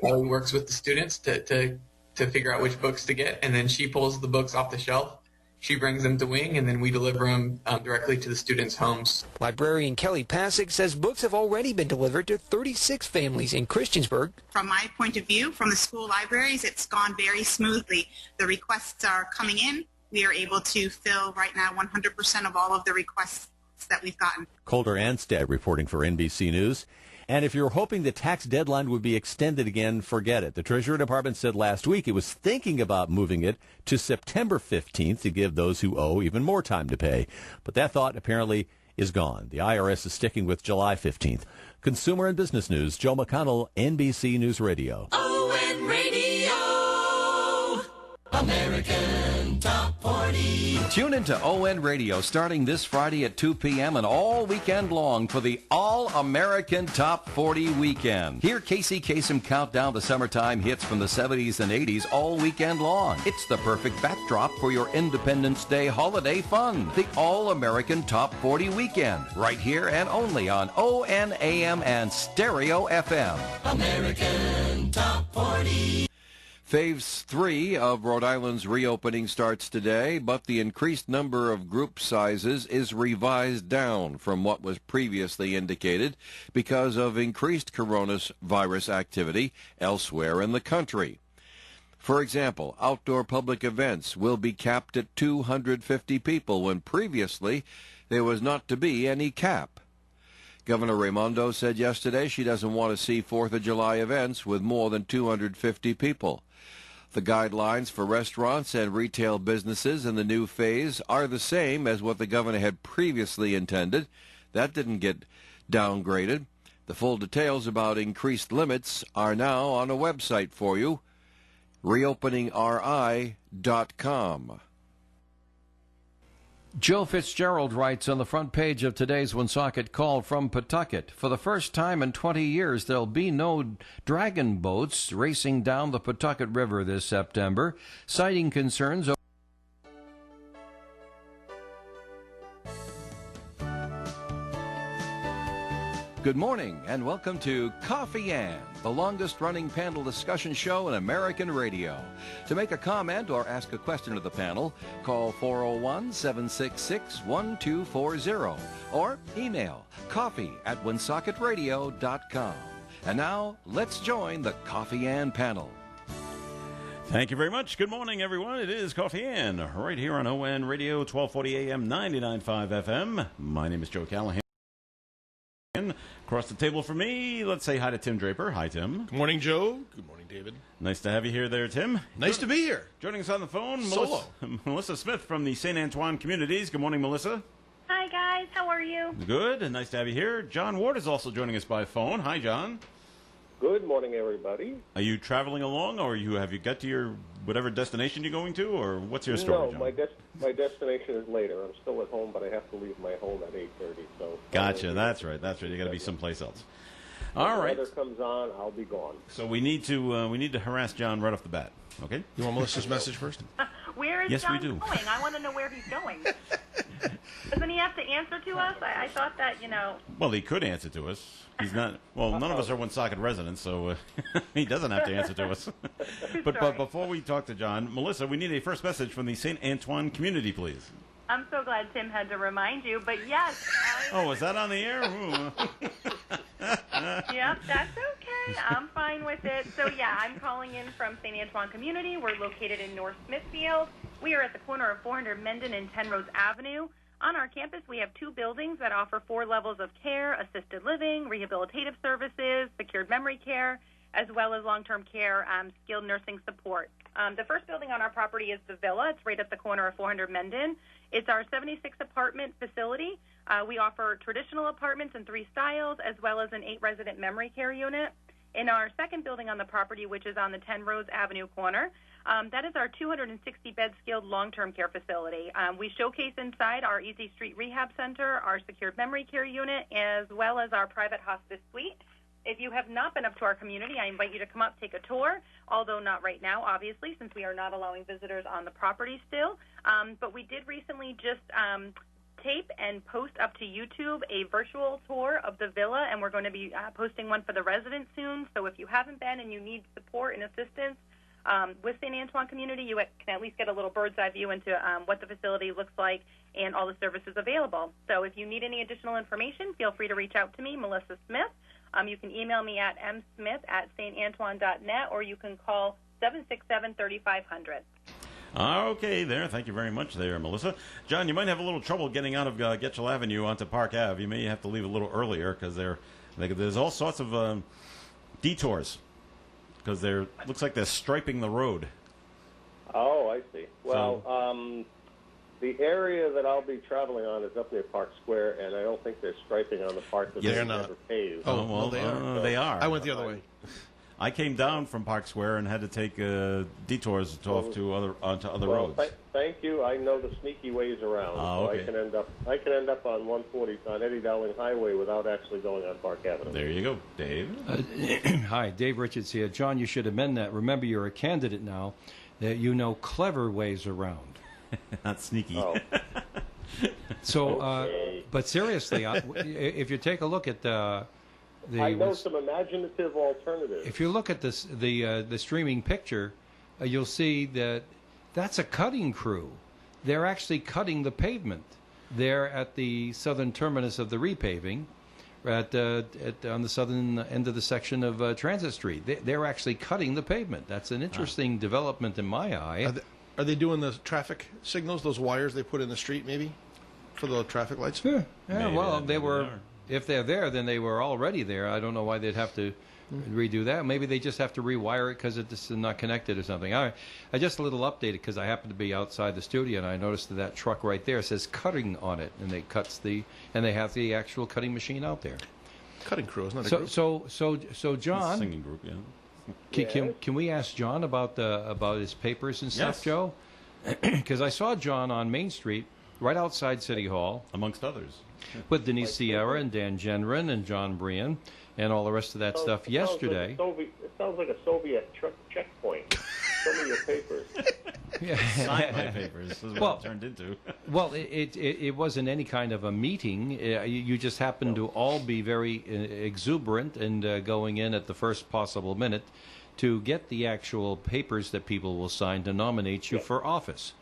Kelly works with the students to figure out which books to get, and then she pulls the books off the shelf. She brings them to Wing, and then we deliver them directly to the students' homes. Librarian Kelly Pasick says books have already been delivered to 36 families in Christiansburg. From my point of view, from the school libraries, it's gone very smoothly. The requests are coming in. We are able to fill right now 100% of all of the requests that we've gotten. Calder Anstad reporting for NBC News. And if you're hoping the tax deadline would be extended again, forget it. The Treasury Department said last week it was thinking about moving it to September 15th to give those who owe even more time to pay. But that thought apparently is gone. The IRS is sticking with July 15th. Consumer and Business News, Joe McConnell, NBC News Radio. ON Radio, American Top 40. Tune into ON Radio starting this Friday at 2 p.m. and all weekend long for the All-American Top 40 Weekend. Hear Casey Kasem count down the summertime hits from the 70s and 80s all weekend long. It's the perfect backdrop for your Independence Day holiday fun. The All-American Top 40 Weekend, right here and only on ON AM and Stereo FM. American Top 40. Phase 3 of Rhode Island's reopening starts today, but the increased number of group sizes is revised down from what was previously indicated because of increased coronavirus activity elsewhere in the country. For example, outdoor public events will be capped at 250 people when previously there was not to be any cap. Governor Raimondo said yesterday she doesn't want to see 4th of July events with more than 250 people. The guidelines for restaurants and retail businesses in the new phase are the same as what the governor had previously intended. That didn't get downgraded. The full details about increased limits are now on a website for you, reopeningri.com. Joe Fitzgerald writes on the front page of today's Woonsocket Call from Pawtucket, for the first time in 20 years, there'll be no dragon boats racing down the Pawtucket River this September, citing concerns. Good morning and welcome to Coffee Ann, the longest-running panel discussion show in American radio. To make a comment or ask a question to the panel, call 401-766-1240 or email coffee@woonsocketradio.com. And now, let's join the Coffee Ann panel. Thank you very much. Good morning, everyone. It is Coffee Ann, right here on ON Radio, 1240 AM, 99.5 FM. My name is Joe Callahan. Across the table from me, let's say hi to Tim Draper. Hi, Tim. Good morning, Joe. Good morning, David. Nice to have you here there, Tim. Nice to be here. Joining us on the phone, Solo. Melissa Smith from the St. Antoine Communities. Good morning, Melissa. Hi, guys. How are you? Good. And nice to have you here. John Ward is also joining us by phone. Hi, John. Good morning, everybody. Are you traveling along, or have you got to your whatever destination you're going to, or what's your story, John? No, my destination is later. I'm still at home, but I have to leave my home at 8:30. So gotcha. That's right. You got to be someplace else. All right. When the weather comes on, I'll be gone. So we need to harass John right off the bat. Okay. You want Melissa's message first? Where is John going? I want to know where he's going. Doesn't he have to answer to us? I thought that, Well, he could answer to us. He's not. Well, none of us are Woonsocket residents, so he doesn't have to answer to us. But before we talk to John, Melissa, we need a first message from the St. Antoine community, please. I'm so glad Tim had to remind you, but yes. Oh, was that on the air? Yep, that's okay. I'm fine with it. So, yeah, I'm calling in from St. Antoine Community. We're located in North Smithfield. We are at the corner of 400 Mendon and 10 Rose Avenue. On our campus, we have 2 buildings that offer 4 levels of care: assisted living, rehabilitative services, secured memory care, as well as long-term care, skilled nursing support. The first building on our property is the Villa. It's right at the corner of 400 Mendon. It's our 76-apartment facility. We offer traditional apartments in 3 styles, as well as an 8-resident memory care unit. In our second building on the property, which is on the 10 Rose Avenue corner, that is our 260-bed skilled long-term care facility. We showcase inside our Easy Street Rehab Center, our secured memory care unit, as well as our private hospice suite. If you have not been up to our community, I invite you to come up, take a tour, although not right now, obviously, since we are not allowing visitors on the property still. But we did recently just tape and post up to YouTube a virtual tour of the villa, and we're going to be posting one for the residents soon. So if you haven't been and you need support and assistance with St. Antoine Community, you can at least get a little bird's eye view into what the facility looks like and all the services available. So if you need any additional information, feel free to reach out to me, Melissa Smith. You can email me at msmith@stantantoine.net, or you can call 767-3500. Okay, there. Thank you very much there, Melissa. John, you might have a little trouble getting out of Getchell Avenue onto Park Ave. You may have to leave a little earlier because there's all sorts of detours because looks like they're striping the road. Oh, I see. Well, the area that I'll be traveling on is up near Park Square, and I don't think they're striping on the part that They're they not. never paved. Oh, well, they are. They are. I went the other way. I came down from Park Square and had to take detours onto other roads. Thank you. I know the sneaky ways around, so okay. I can end up on 140 on Eddie Dowling Highway without actually going on Park Avenue. There you go, Dave. Hi, Dave Richards here. John, you should amend that. Remember, you're a candidate now. That you know clever ways around. Not sneaky. Oh. So, Okay. but seriously, if you take a look at I know some imaginative alternatives. if you look at this, the streaming picture, you'll see that that's a cutting crew. They're actually cutting the pavement there at the southern terminus of the repaving, on the southern end of the section of Transit Street. They're actually cutting the pavement. That's an interesting development in my eye. Are they doing the traffic signals, those wires they put in the street, maybe, for the traffic lights? Yeah, Maybe well, they they were. are. If they're there, then they were already there. I don't know why they'd have to redo that. Maybe they just have to rewire it because it's not connected or something. I just a little updated because I happened to be outside the studio and I noticed that truck right there says cutting on it, and they have the actual cutting machine out there. Cutting crew, isn't that a So group? so John, Singing group, yeah. can we ask John about his papers and stuff, Yes. Joe? Because I saw John on Main Street, right outside City Hall, Amongst others. with Denise Sierra and Dan Gendron and John Brian and all the rest of that stuff yesterday. It sounds like a Soviet checkpoint. Show me your papers. Sign my papers. This is what Well- it turned into. Well, it wasn't any kind of a meeting. You just happened to all be very exuberant and going in at the first possible minute to get the actual papers that people will sign to nominate you for office.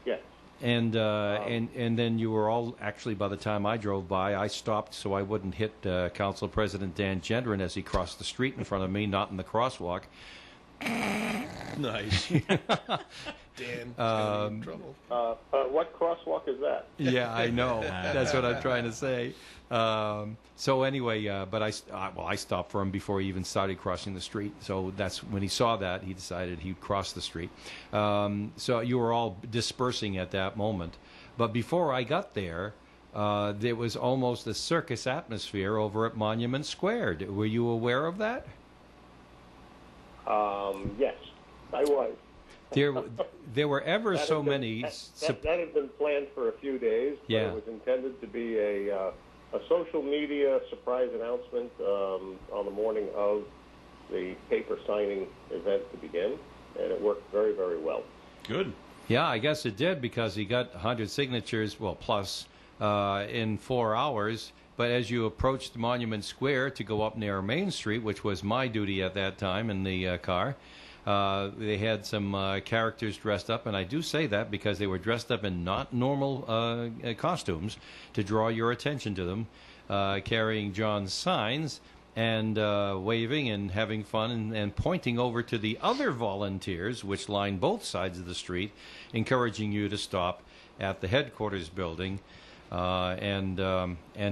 Yes. And then you were all, actually, by the time I drove by, I stopped so I wouldn't hit Council President Dan Gendron as he crossed the street in front of me, not in the crosswalk. Nice. Dan, gonna be in trouble. What crosswalk is that? Yeah, I know. That's what I'm trying to say. So anyway, but I stopped for him before he even started crossing the street. So that's when he saw that, he decided he'd cross the street. So you were all dispersing at that moment. But before I got there, there was almost a circus atmosphere over at Monument Square. Were you aware of that? Yes, I was. There were ever That so had been- many. That had been planned for a few days, but Yeah. it was intended to be a social media surprise announcement on the morning of the paper signing event to begin, and it worked very, very well. Good. Yeah, I guess it did because he got 100 signatures, well, plus, in 4 hours. But as you approached Monument Square to go up near Main Street, which was my duty at that time in the car, they had some characters dressed up, and I do say that because they were dressed up in not normal costumes to draw your attention to them, carrying John's signs and waving and having fun and pointing over to the other volunteers, which line both sides of the street, encouraging you to stop at the headquarters building and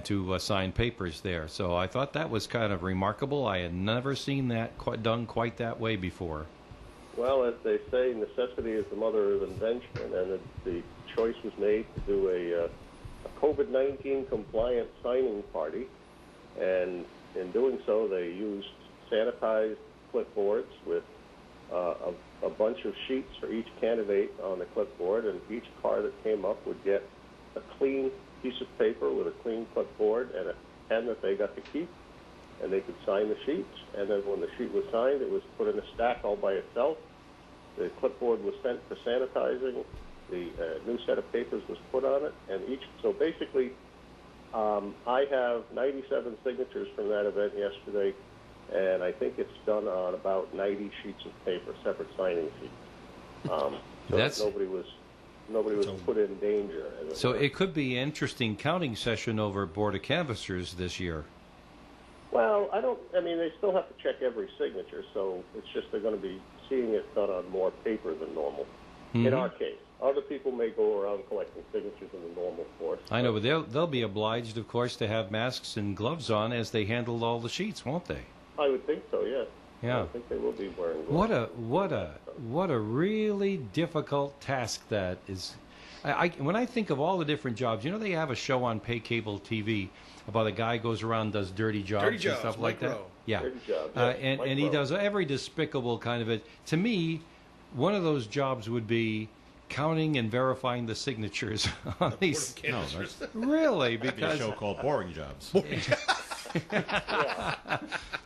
to sign papers there. So I thought that was kind of remarkable. I had never seen that done quite that way before. Well, as they say, necessity is the mother of invention, and the choice was made to do a COVID-19 compliant signing party, and in doing so, they used sanitized clipboards with a bunch of sheets for each candidate on the clipboard, and each car that came up would get a clean piece of paper with a clean clipboard and a pen that they got to keep, and they could sign the sheets. And then when the sheet was signed, it was put in a stack all by itself. The clipboard was sent for sanitizing, the new set of papers was put on it, and so basically, I have 97 signatures from that event yesterday, and I think it's done on about 90 sheets of paper, separate signing sheets. So That's- nobody was put in danger. So it could be an interesting counting session over Board of Canvassers this year. Well, they still have to check every signature, so it's just they're going to be seeing it done on more paper than normal. In our case. Other people may go around collecting signatures in the normal course. I know, but they'll be obliged, of course, to have masks and gloves on as they handle all the sheets, won't they? I would think so, yes. Yeah. I think they will be wearing gloves. What a really difficult task that is. When I think of all the different jobs, they have a show on pay cable TV about a guy goes around and does dirty jobs and stuff like Mike that. Rowe. Yeah, Dirty jobs, yes, and he Rowe. does every despicable kind of it. To me, one of those jobs would be counting and verifying the signatures on these. No, there's Really, be a because show called Boring Jobs.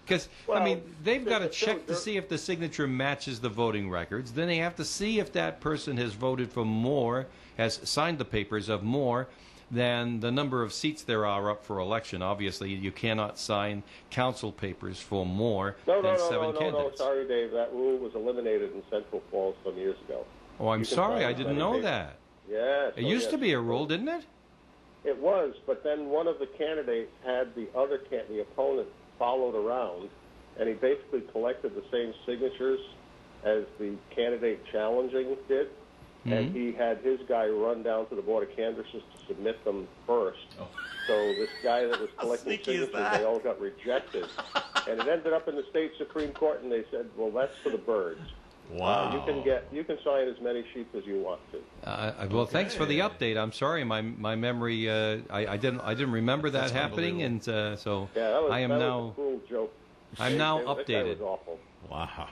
Because, Well, they've got to there's- check to see if the signature matches the voting records. Then they have to see if that person has voted for more, has signed the papers of more than the number of seats there are up for election. Obviously, you cannot sign council papers for more than seven No, candidates. sorry, Dave. That rule was eliminated in Central Falls some years ago. Oh, I'm You can sorry, sign I didn't many know papers. that. Yes. It used to be a rule, didn't it? It was, but then one of the candidates had the opponent followed around, and he basically collected the same signatures as the candidate challenging did, and he had his guy run down to the Board of Canvassers to submit them first. Oh. So this guy that was collecting sneaky is signatures, that? they all got rejected. And it ended up in the state Supreme Court, and they said, well, that's for the birds. Wow. You can sign as many sheets as you want to. Well, thanks for the update. I'm sorry, my memory, I didn't remember that happening, and so Yeah, that was, I am that now. was a cruel joke. I'm now That guy updated. was awful. Wow.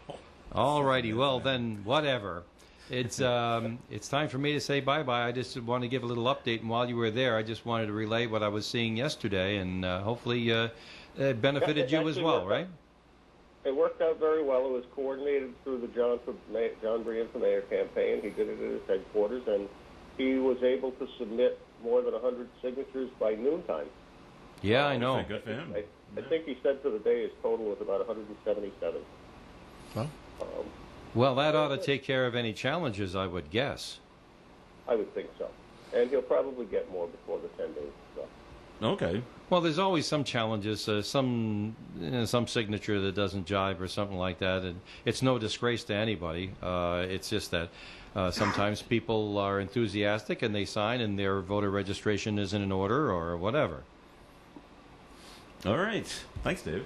All righty. Well, then, whatever. It's time for me to say bye-bye. I just want to give a little update. And while you were there, I just wanted to relay what I was seeing yesterday, and hopefully it benefited you as well, right? It worked out very well. It was coordinated through the John Brien for Mayor campaign. He did it at his headquarters, and he was able to submit more than 100 signatures by noontime. Yeah, I know. Good for him. I think he said for the day his total was about 177. Well, Well, that ought to take care of any challenges, I would guess. I would think so. And he'll probably get more before the 10 days is up. Okay. Well, there's always some challenges, some signature that doesn't jive or something like that, and it's no disgrace to anybody. It's just that sometimes people are enthusiastic and they sign, and their voter registration isn't in order or whatever. All right. Thanks, Dave.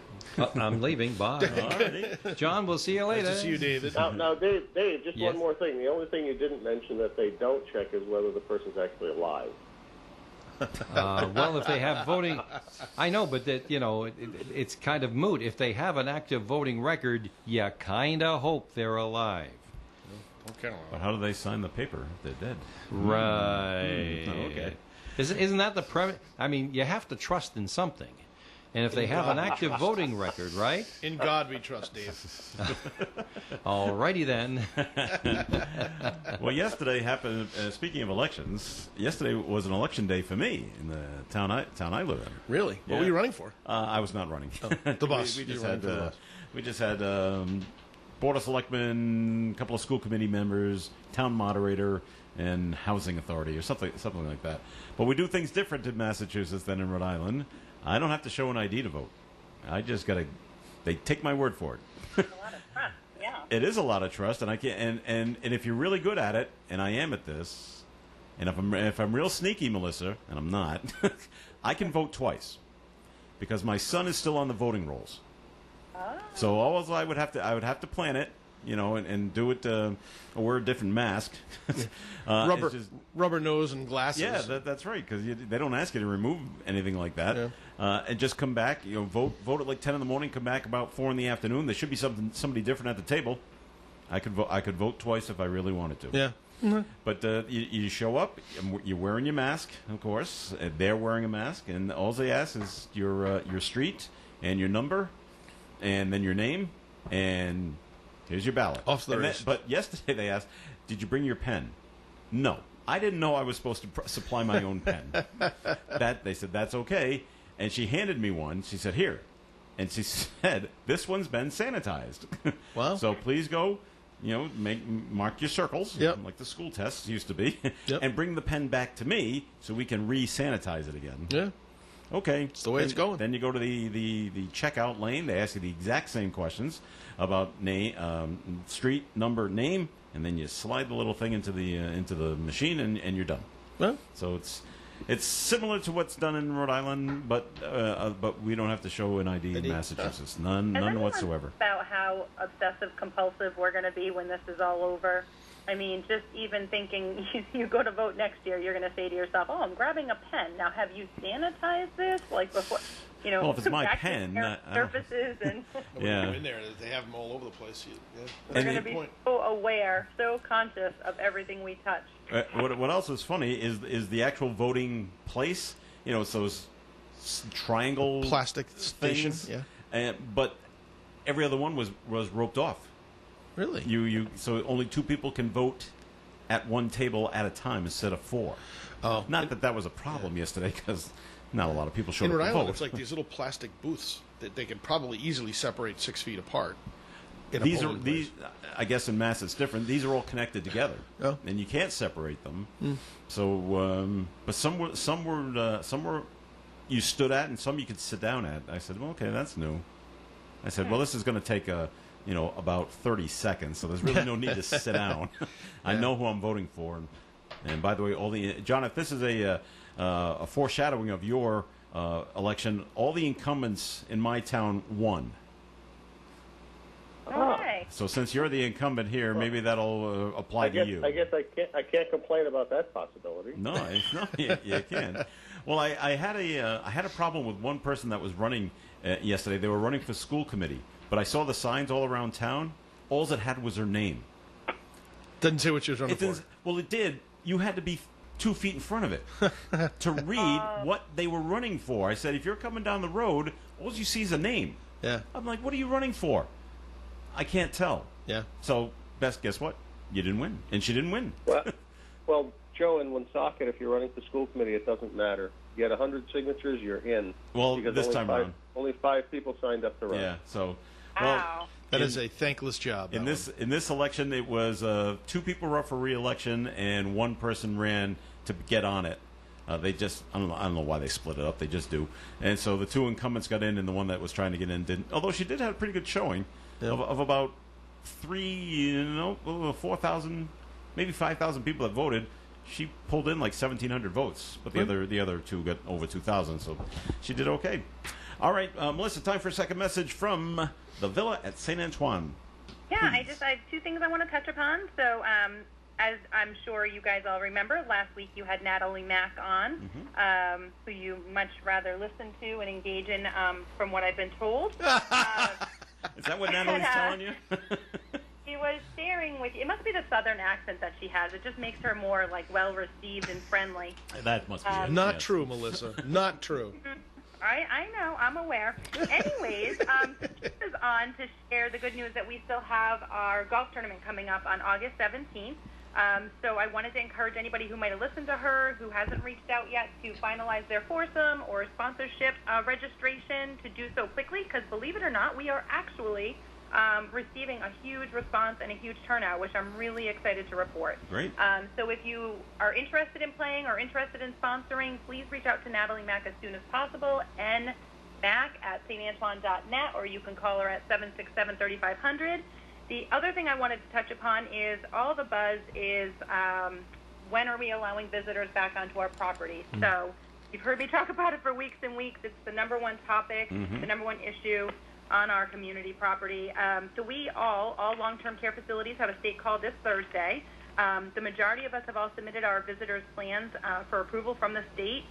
I'm leaving. Bye. Alrighty. John, we'll see you later. nice to see you, David. Now, Dave, just Yes? one more thing. The only thing you didn't mention that they don't check is whether the person's actually alive. Well, if they have voting, I know, but that it's kind of moot. If they have an active voting record, you kind of hope they're alive. Okay. But how do they sign the paper if they're dead? Right. Oh, okay. Isn't that the premise? I mean, you have to trust in something. And if they have an active voting record, right? In God we trust, Dave. All righty then. Well, yesterday happened. Speaking of elections, yesterday was an election day for me in the town I live in. Really? What Yeah. were you running for? I was not running. The bus. we You just were had running for the bus. we just had board of selectmen, a couple of school committee members, town moderator, and housing authority, or something like that. But we do things different in Massachusetts than in Rhode Island. I don't have to show an ID to vote. I just gotta. They take my word for it. A lot of trust, yeah. It is a lot of trust, and I can and if you're really good at it, and I am at this, and if I'm real sneaky, Melissa, and I'm not, I can vote twice because my son is still on the voting rolls. So all I would have to plan it, and do it. Or wear a different mask. Rubber nose and glasses. Yeah, that's right, because they don't ask you to remove anything like that. And just come back, vote at like 10 in the morning, come back about 4 in the afternoon. There should be somebody different at the table. I could vote twice if I really wanted to. Yeah. But you show up, you're wearing your mask, of course. They're wearing a mask, and all they ask is your street and your number, and then your name, and here's your ballot. Off to the races. But yesterday they asked, did you bring your pen? No. I didn't know I was supposed to supply my own pen. They said, that's okay. And she handed me one. She said, here. And she said, this one's been sanitized. Wow. So please go, mark your circles, like the school tests used to be, and bring the pen back to me so we can re-sanitize it again. Yeah. Okay. It's the way it's going. Then you go to the checkout lane. They ask you the exact same questions about name, street, number, name, and then you slide the little thing into the machine, and you're done. Well, so it's similar to what's done in Rhode Island, but we don't have to show an ID in Massachusetts. None whatsoever. About how obsessive compulsive we're going to be when this is all over. I mean, just even thinking you go to vote next year, you're going to say to yourself, "Oh, I'm grabbing a pen. Now, have you sanitized this like before?" Well, if it's my pen, surfaces and yeah, in there they have them all over the place. We're going to be so aware, so conscious of everything we touch. What else is funny is the actual voting place. It's those triangle plastic station. Things, but every other one was roped off. Really? So only 2 people can vote at one table at a time instead of 4. Oh, not that was a problem yesterday because not a lot of people showed up in Rhode to Island, vote. it's like these little plastic booths that they can probably easily separate 6 feet apart. These, I guess in Mass it's different. These are all connected together, and you can't separate them. So, but some were you stood at, and some you could sit down at. I said, well, okay, that's new. I said, well, this is going to take about 30 seconds, so there's really no need to sit down. I know who I'm voting for, and by the way, John, if this is a foreshadowing of your election, all the incumbents in my town won. Okay. So since you're the incumbent here, maybe that'll apply to you. I guess I can't complain about that possibility. No, you can. Well, I had a problem with one person that was running yesterday. They were running for school committee, but I saw the signs all around town. All it had was her name. Doesn't say what she was running for. Well, it did. You had to be 2 feet in front of it to read what they were running for. I said, if you're coming down the road, all you see is a name. Yeah. I'm like, what are you running for? I can't tell. Yeah. So, guess what? You didn't win, and she didn't win. Well, Joe, in Woonsocket, if you're running for school committee, it doesn't matter. You get 100 signatures, you're in. Well, because this time around, only 5 people signed up to run. Yeah. So, wow. That is a thankless job. In this election, it was 2 people were up for re-election, and 1 person ran to get on it. They just I don't know why they split it up. They just do. And so the 2 incumbents got in, and the one that was trying to get in didn't. Although she did have a pretty good showing. Of about 4,000, maybe 5,000 people that voted, she pulled in like 1,700 votes. But the other 2 got over 2,000, so she did okay. All right, Melissa, time for a second message from the Villa at St. Antoine. Yeah, I have 2 things I want to touch upon. So, as I'm sure you guys all remember, last week you had Natalie Mack on, who you much rather listen to and engage in, from what I've been told. Is that what Natalie's telling you? She was sharing with you. It must be the southern accent that she has. It just makes her more well-received and friendly. That must be it. Not true, Melissa. Not true. I know. I'm aware. Anyways, she is on to share the good news that we still have our golf tournament coming up on August 17th. So I wanted to encourage anybody who might have listened to her, who hasn't reached out yet, to finalize their foursome or sponsorship registration, to do so quickly, because believe it or not, we are actually receiving a huge response and a huge turnout, which I'm really excited to report. Great. So if you are interested in playing or interested in sponsoring, please reach out to Natalie Mack as soon as possible, nmack@santantoine.net, or you can call her at 767-3500. The other thing I wanted to touch upon is all the buzz is when are we allowing visitors back onto our property? So you've heard me talk about it for weeks and weeks. It's the number one topic, the number one issue on our community property. So we all long-term care facilities have a state call this Thursday. The majority of us have all submitted our visitors' plans for approval from the state.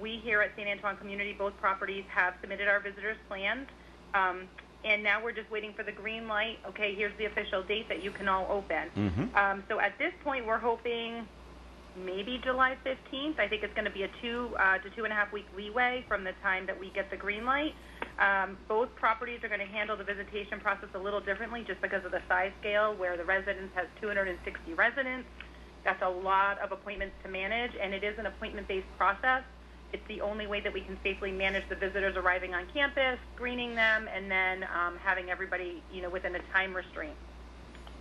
We here at St. Antoine Community, both properties, have submitted our visitors' plans. And now we're just waiting for the green light. Okay, here's the official date that you can all open. So at this point, we're hoping maybe July 15th. I think it's going to be a 2 to 2.5 week leeway from the time that we get the green light. Both properties are going to handle the visitation process a little differently just because of the size scale, where the residence has 260 residents That's a lot of appointments to manage, and it is an appointment-based process. It's the only way that we can safely manage the visitors arriving on campus, screening them, and then having everybody, within a time restraint.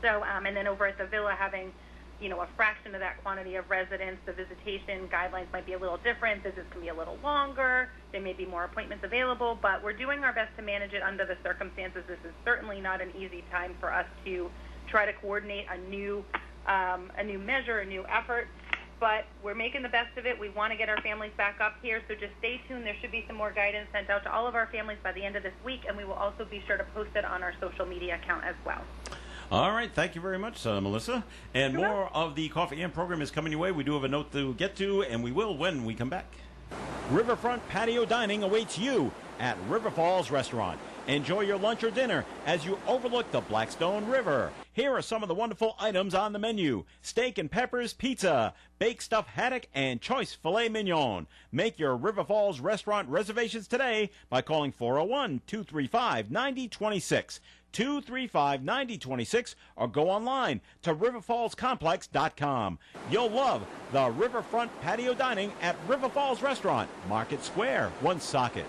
So, and then over at the Villa, having, a fraction of that quantity of residents, the visitation guidelines might be a little different. Visits can be a little longer. There may be more appointments available, but we're doing our best to manage it under the circumstances. This is certainly not an easy time for us to try to coordinate a new measure, a new effort. But we're making the best of it. We want to get our families back up here, so just stay tuned. There should be some more guidance sent out to all of our families by the end of this week, and we will also be sure to post it on our social media account as well. All right. Thank you very much, Melissa. And more of the Coffee and program is coming your way. We do have a note to get to, and we will when we come back. Riverfront Patio Dining awaits you at River Falls Restaurant. Enjoy your lunch or dinner as you overlook the Blackstone River. Here are some of the wonderful items on the menu: steak and peppers pizza, baked stuffed haddock, and choice filet mignon. Make your River Falls Restaurant reservations today by calling 401-235-9026. 235-9026, or go online to riverfallscomplex.com. You'll love the Riverfront Patio Dining at River Falls Restaurant, Market Square, Woonsocket.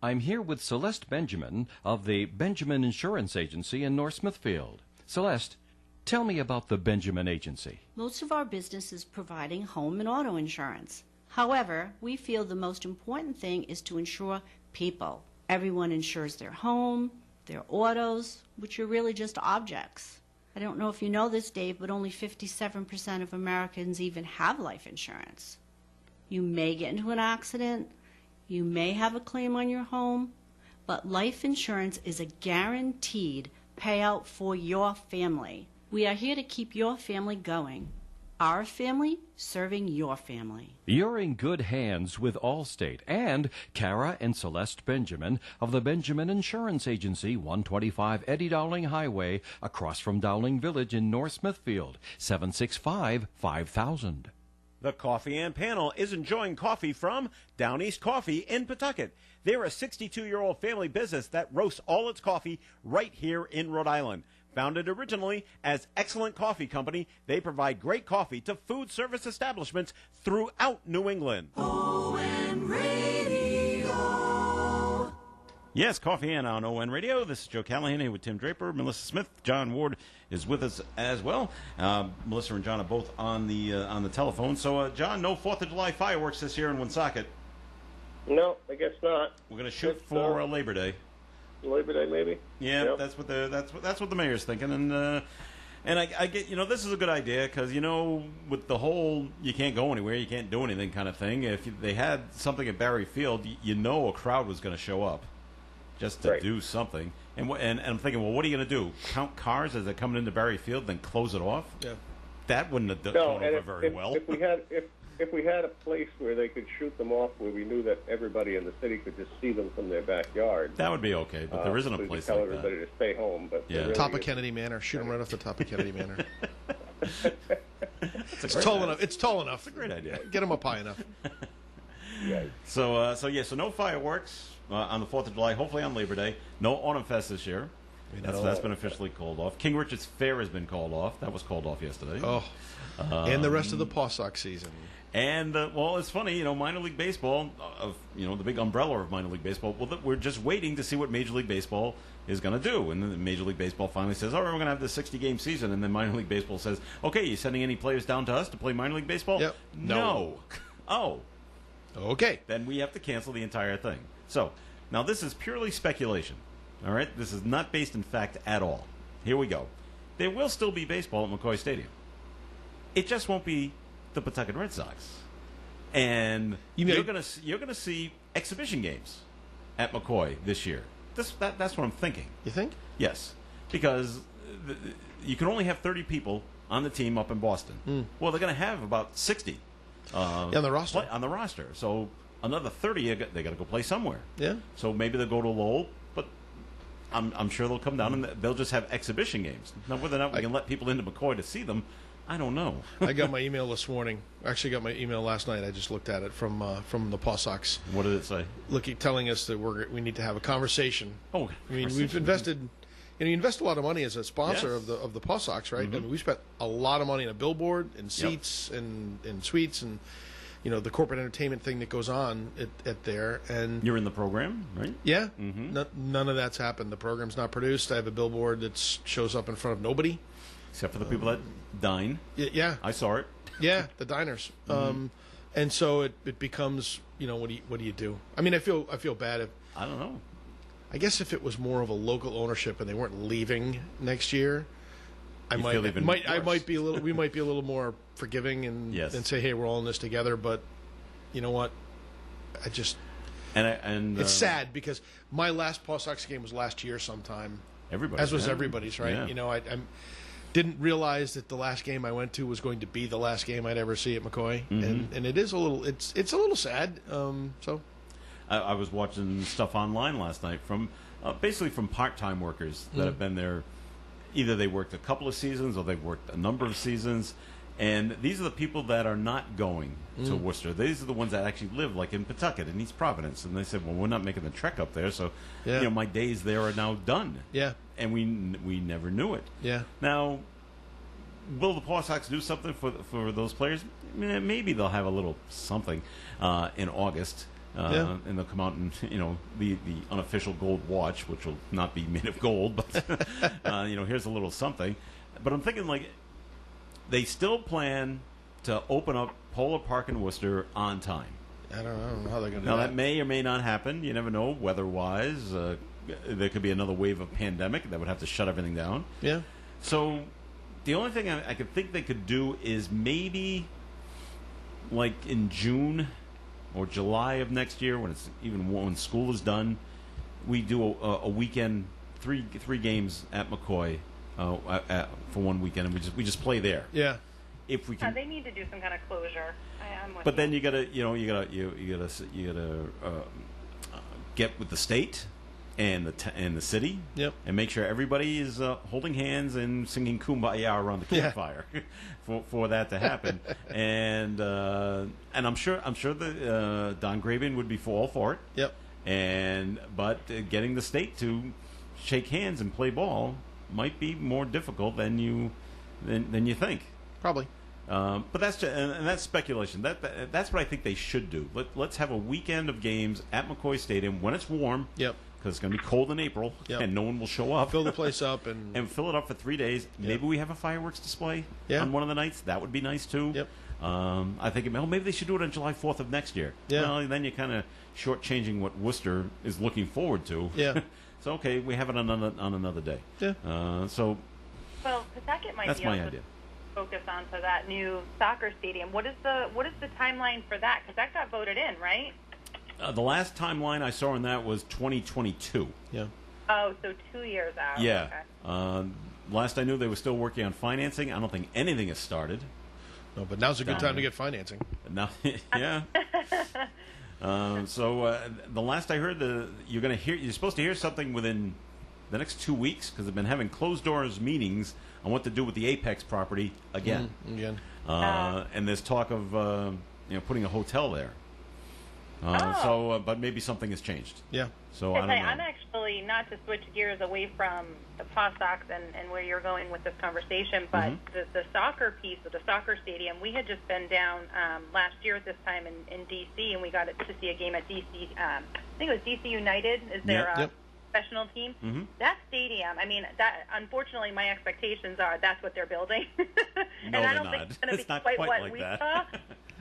I'm here with Celeste Benjamin of the Benjamin Insurance Agency in North Smithfield. Celeste, tell me about the Benjamin Agency. Most of our business is providing home and auto insurance. However, we feel the most important thing is to insure people. Everyone insures their home, their autos, which are really just objects. I don't know if you know this, Dave, but only 57% of Americans even have life insurance. You may get into an accident, you may have a claim on your home, but life insurance is a guaranteed payout for your family. We are here to keep your family going. Our family serving your family. You're in good hands with Allstate and Kara and Celeste Benjamin of the Benjamin Insurance Agency, 125 Eddie Dowling Highway, across from Dowling Village in North Smithfield, 765-5000. The Coffee and Panel is enjoying coffee from Down East Coffee in Pawtucket. They're a 62-year-old family business that roasts all its coffee right here in Rhode Island. Founded originally as Excellent Coffee Company, they provide great coffee to food service establishments throughout New England. ON Radio. Yes, Coffee and on ON Radio. This is Joe Callahan here with Tim Draper, Melissa Smith. John Ward is with us as well. Melissa and John are both on the telephone. So, John, no 4th of July fireworks this year in Woonsocket. No, I guess not. We're going to shoot for Labor Day. Labor Day, maybe. Yeah, yep. that's what the mayor's thinking, and I get, this is a good idea because with the whole you can't go anywhere, you can't do anything kind of thing. If they had something at Barry Field, a crowd was going to show up just to do something. And I'm thinking, well, what are you going to do? Count cars as they're coming into Barry Field, then close it off? Yeah, that wouldn't have gone over very well. If we had a place where they could shoot them off, where we knew that everybody in the city could just see them from their backyard, that would be okay. But there isn't a place tell like everybody that. to stay home. But yeah, top of Kennedy Manor, shoot them right off the top of Kennedy Manor. It's tall enough. It's tall enough. It's a great idea. Get them up high enough. Yeah. So no fireworks on the 4th of July. Hopefully on Labor Day. No Autumn Fest this year. That's been officially called off. King Richard's Fair has been called off. That was called off yesterday. Oh, and the rest of the Paw Sox season. And, it's funny, minor league baseball, the big umbrella of minor league baseball, we're just waiting to see what Major League Baseball is going to do. And then Major League Baseball finally says, all right, we're going to have this 60-game season. And then minor league baseball says, okay, you sending any players down to us to play minor league baseball? Yep. No. Oh. Okay. Then we have to cancel the entire thing. So, now this is purely speculation. All right? This is not based in fact at all. Here we go. There will still be baseball at McCoy Stadium. It just won't be the Pawtucket Red Sox, and you're gonna see exhibition games at McCoy this year. That's what I'm thinking. You think? Yes, because you can only have 30 people on the team up in Boston. Well, they're going to have about 60 on the roster. On the roster, so another 30 they got to go play somewhere. Yeah. So maybe they'll go to Lowell, but I'm sure they'll come down and they'll just have exhibition games. Now, whether or not we can let people into McCoy to see them, I don't know. I got my email this morning. Actually, got my email last night. I just looked at it from the Paw Sox. What did it say? Telling us that we need to have a conversation. Oh, I mean, we've invested you invest a lot of money as a sponsor Yes. of the Paw Sox, right? Mhm. I mean, we spent a lot of money on a billboard and seats and suites and the corporate entertainment thing that goes on at there. And You're in the program, right? yeah, Mm-hmm. none of that's happened. The program's not produced. I have a billboard that shows up in front of nobody. Except for the people that dine. Yeah, I saw it. yeah, the diners. And so it becomes, what do you do? I mean, I feel bad if I don't know. I guess if it was more of a local ownership and they weren't leaving next year, we might be a little more forgiving and Yes. say, hey, we're all in this together. But you know what? And it's sad because my last Paw Sox game was last year sometime. Everybody, as was everybody's, right? Yeah. I didn't realize that the last game I went to was going to be the last game I'd ever see at McCoy, and it is a little it's a little sad. So I was watching stuff online last night from basically from part-time workers that have been there. Either they worked a couple of seasons or they've worked a number of seasons. And these are the people that are not going to Worcester. These are the ones that actually live, like in Pawtucket and East Providence. And they said, well, we're not making the trek up there, so my days there are now done. Yeah. And we never knew it. Yeah. Now, will the Paw Sox do something for those players? Maybe they'll have a little something in August. And they'll come out and the unofficial gold watch, which will not be made of gold, but here's a little something. But I'm thinking they still plan to open up Polar Park in Worcester on time. I don't know how they're going to do Now that. that may or may not happen. You never know weather-wise. There could be another wave of pandemic that would have to shut everything down. Yeah. So the only thing I could think they could do is maybe like in June or July of next year, when school is done, we do a weekend, three games at McCoy for one weekend, and we just play there. Yeah. If we can. They need to do some kind of closure. I'm with But then you. you gotta get with the state and the city. Yep. And make sure everybody is holding hands and singing "Kumbaya" around the campfire for that to happen. and I'm sure the Don Grabian would be all for it. Yep. But getting the state to shake hands and play ball might be more difficult than you think. Probably. But that's speculation. That's what I think they should do. Let's have a weekend of games at McCoy Stadium when it's warm. Yep. Because it's going to be cold in April, and no one will show up. Fill the place up and fill it up for 3 days. Maybe we have a fireworks display on one of the nights. That would be nice too. Yep. I think maybe they should do it on July 4th of next year. Yeah. Well, then you're kind of shortchanging what Worcester is looking forward to. Yeah. So okay, we have it on another day. Yeah. So Well, Pawtucket might that's be my able idea. to focus on for that new soccer stadium. What is the timeline for that? Because that got voted in, right? The last timeline I saw on that was 2022. Yeah. Oh, so 2 years out. Yeah. Okay. Last I knew, they were still working on financing. I don't think anything has started. No, but now's a good time to get financing. Now, yeah. The last I heard, you're supposed to hear something within the next 2 weeks because they've been having closed doors meetings on what to do with the Apex property again. And there's talk of putting a hotel there. But maybe something has changed. Yeah. So I don't know. I'm actually, not to switch gears away from the Paw Sox and where you're going with this conversation, but the soccer piece of the soccer stadium, we had just been down last year at this time in D.C., and we got to see a game at D.C. I think it was D.C. United is their professional team. Mm-hmm. That stadium, I mean, that unfortunately my expectations are that's what they're building. And No, I they're don't not. think it's going to be It's not quite quite what like we that. saw.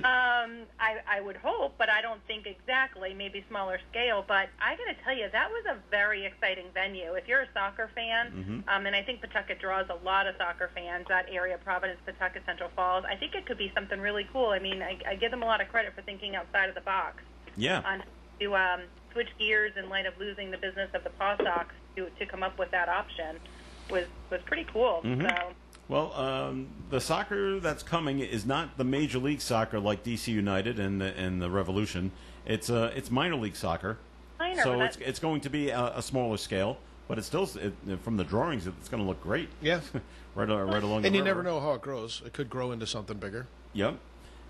I would hope, but I don't think exactly, maybe smaller scale. But I got to tell you, that was a very exciting venue. If you're a soccer fan, and I think Pawtucket draws a lot of soccer fans, that area, Providence, Pawtucket, Central Falls, I think it could be something really cool. I mean, I give them a lot of credit for thinking outside of the box. Yeah. On to switch gears in light of losing the business of the Paw Sox to come up with that option was pretty cool. So. Well, the soccer that's coming is not the major league soccer like DC United and the Revolution. It's minor league soccer. Minor, so it's going to be a smaller scale, but it's still from the drawings it's going to look great. Yeah. right along. And the you river. never know how it grows. It could grow into something bigger. Yep.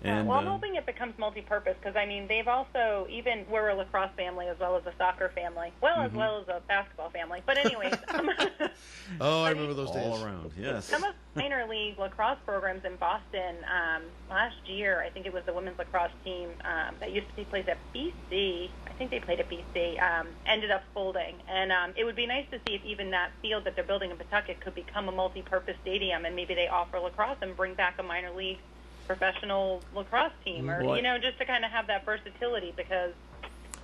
Well, I'm hoping it becomes multi-purpose because, I mean, they've also, we're a lacrosse family as well as a soccer family, as well as a basketball family. But anyways. I remember those days. All around, yes. Some of the minor league lacrosse programs in Boston last year, I think it was the women's lacrosse team that used to be played at BC. I think they played at BC, ended up folding. And it would be nice to see if even that field that they're building in Pawtucket could become a multi-purpose stadium, and maybe they offer lacrosse and bring back a minor league professional lacrosse team, or just to kind of have that versatility, because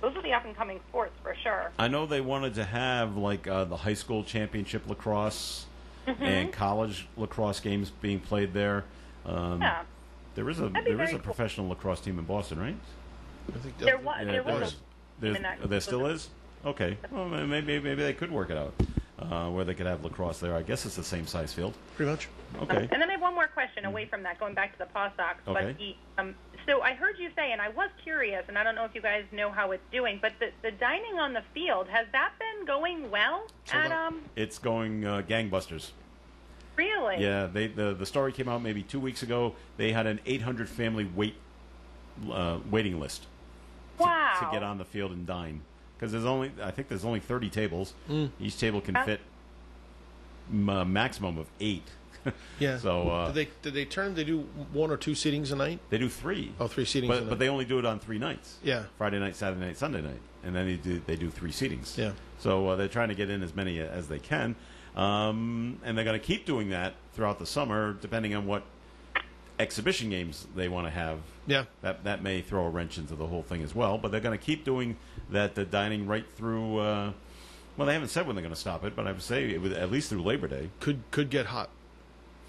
those are the up-and-coming sports for sure. I know they wanted to have like the high school championship lacrosse and college lacrosse games being played there. There is a professional lacrosse team in Boston, right? I think there was. There still is. Okay, well, maybe they could work it out where they could have lacrosse there. I guess it's the same size field. Pretty much. Okay. And then I have one more question away from that, going back to the Paw Sox. Okay. But so I heard you say, and I was curious, and I don't know if you guys know how it's doing, but the dining on the field, has that been going well? It's going gangbusters. Really? Yeah. The story came out maybe 2 weeks ago. They had an 800 family waiting list. Wow. To get on the field and dine, because I think there's only 30 tables. Each table can fit a maximum of 8. Yeah. So did they do 1 or 2 seatings a night? They do 3. Oh, 3 seatings. a night. But they only do it on 3 nights. Yeah. Friday night, Saturday night, Sunday night, and then they do 3 seatings. Yeah. So they're trying to get in as many as they can, and they're going to keep doing that throughout the summer, depending on what exhibition games they want to have. Yeah. That may throw a wrench into the whole thing as well. But they're going to keep doing that. The dining right through. Well, they haven't said when they're going to stop it, but I would say it would at least through Labor Day. Could get hot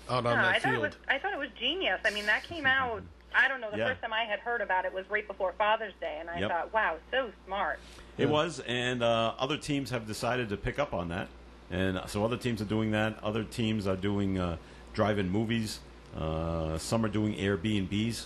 out on that field. I thought it was genius. I mean, that came out. I don't know. The first time I had heard about it was right before Father's Day, and I thought, wow, so smart. It was, and other teams have decided to pick up on that, and so other teams are doing that. Other teams are doing drive-in movies. Some are doing Airbnbs,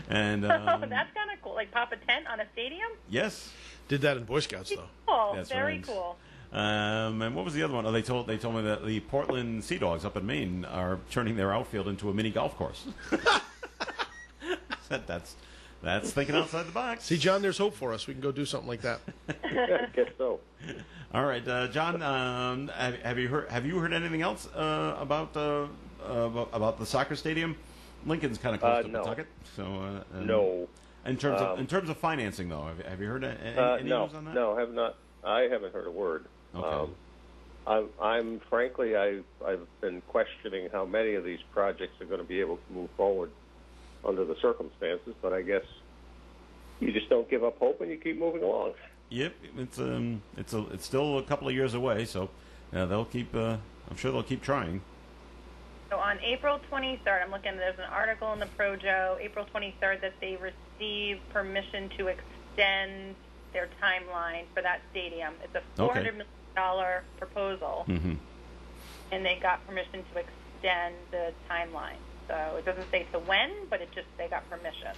and that's kind of cool. Like pop a tent on a stadium. Yes, did that in Boy Scouts though. Cool, that's very right. Cool. And what was the other one? Oh, they told me that the Portland Sea Dogs up in Maine are turning their outfield into a mini golf course. That's thinking outside the box. See, John, there's hope for us. We can go do something like that. I guess so. All right, John. Have you heard anything else about the soccer stadium? Lincoln's kind of close to Pawtucket, so no. In terms of financing, though, have you heard any news on that? No, have not. I haven't heard a word. Okay. I'm frankly, I've been questioning how many of these projects are going to be able to move forward under the circumstances, but I guess you just don't give up hope and you keep moving along. Yep, it's still a couple of years away, so they'll keep. I'm sure they'll keep trying. So on April 23rd, I'm looking. There's an article in the Projo, April 23rd, that they received permission to extend their timeline for that stadium. It's a $400 million proposal, and they got permission to extend the timeline. So it doesn't say to when, but they got permission.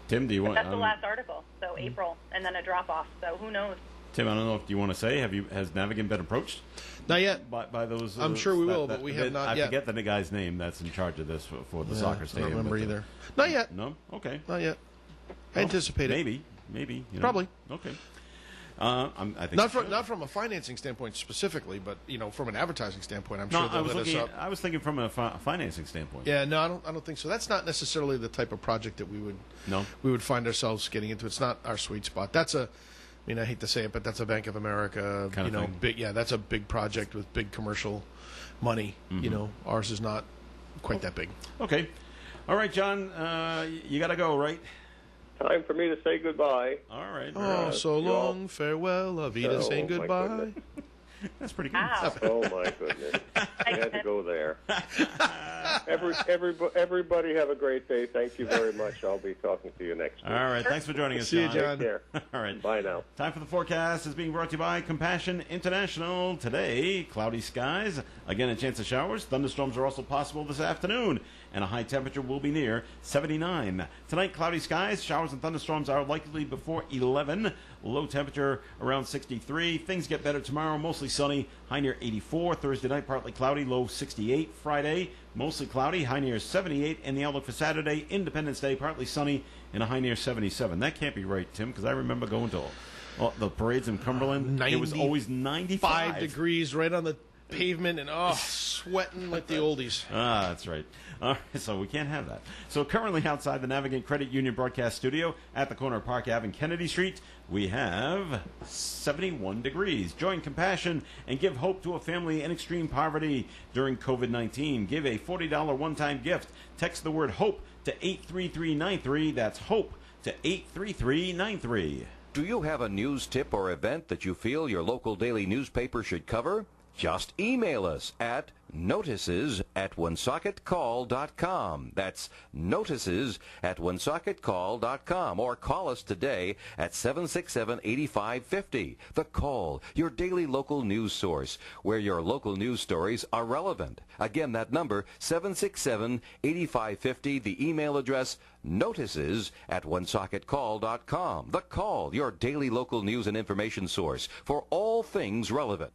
Tim, do you want? That's the last article. So April, and then a drop off. So who knows? Tim, I don't know if you want to say. Has Navigant been approached? Not yet. By those. I'm sure we will, but we have not yet. I forget the guy's name that's in charge of this for the soccer stadium. I don't remember either. Not yet. No. Okay. Not yet. I anticipate it. Maybe. Probably. Okay. I think not from a financing standpoint specifically, but from an advertising standpoint, I'm sure they'll hit us up. I was thinking from a financing standpoint. Yeah, no, I don't think so. That's not necessarily the type of project that we would find ourselves getting into. It's not our sweet spot. That's I hate to say it, but that's a Bank of America kind of thing. Big. Yeah, that's a big project with big commercial money. Ours is not quite that big. Okay, all right, John, you got to go, right? Time for me to say goodbye. All right. Oh, so long, farewell, Avita, saying goodbye. That's pretty good. Wow. Oh my goodness! I had to go there. Everybody have a great day. Thank you very much. I'll be talking to you next week. All right. Thanks for joining us, See John. you, John. Take care. All right. Bye now. Time for the forecast is being brought to you by Compassion International. Today, cloudy skies. Again, a chance of showers. Thunderstorms are also possible this afternoon, and a high temperature will be near 79. Tonight, cloudy skies. Showers and thunderstorms are likely before 11. Low temperature around 63. Things get better tomorrow. Mostly sunny. High near 84. Thursday night, partly cloudy. Low 68. Friday, mostly cloudy, high near 78, and the outlook for Saturday, Independence Day, partly sunny, and a high near 77. That can't be right, Tim, because I remember going to the parades in Cumberland. It was always 95 degrees right on the pavement and sweating like the oldies. That's right. So we can't have that. So currently outside the Navigant Credit Union broadcast studio at the corner of Park Ave and Kennedy Street, we have 71 degrees. Join compassion and give hope to a family in extreme poverty during COVID-19. Give a $40 one-time gift. Text the word HOPE to 83393. That's HOPE to 83393. Do you have a news tip or event that you feel your local daily newspaper should cover? Just email us at notices@woonsocketcall.com. That's notices@woonsocketcall.com. Or call us today at 767-8550. The Call, your daily local news source, where your local news stories are relevant. Again, that number, 767-8550. The email address, notices@woonsocketcall.com. The Call, your daily local news and information source for all things relevant.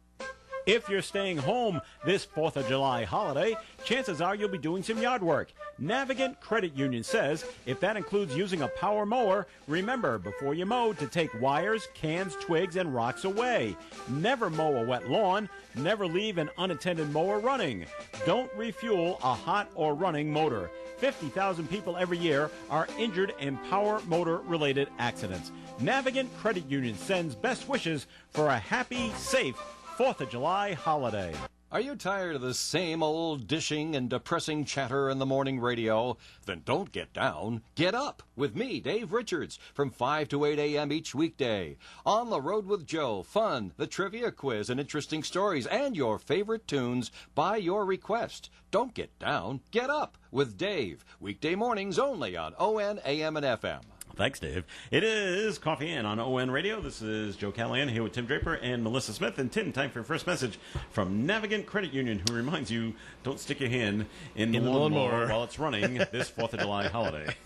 If you're staying home this 4th of July holiday, chances are you'll be doing some yard work. Navigant Credit Union says if that includes using a power mower, remember before you mow to take wires, cans, twigs, and rocks away. Never mow a wet lawn. Never leave an unattended mower running. Don't refuel a hot or running motor. 50,000 people every year are injured in power motor related accidents. Navigant Credit Union sends best wishes for a happy, safe 4th of July holiday. Are you tired of the same old dishing and depressing chatter in the morning radio? Then don't get down. Get up with me, Dave Richards, from 5 to 8 a.m. each weekday. On the Road with Joe, fun, the trivia quiz, and interesting stories, and your favorite tunes by your request. Don't get down. Get up with Dave. Weekday mornings only on ON, AM, and FM. Thanks, Dave. It is Coffee In on ON Radio. This is Joe Callahan here with Tim Draper and Melissa Smith. And Tim, time for your first message from Navigant Credit Union, who reminds you, don't stick your hand in the lawnmower while it's running this 4th of July holiday.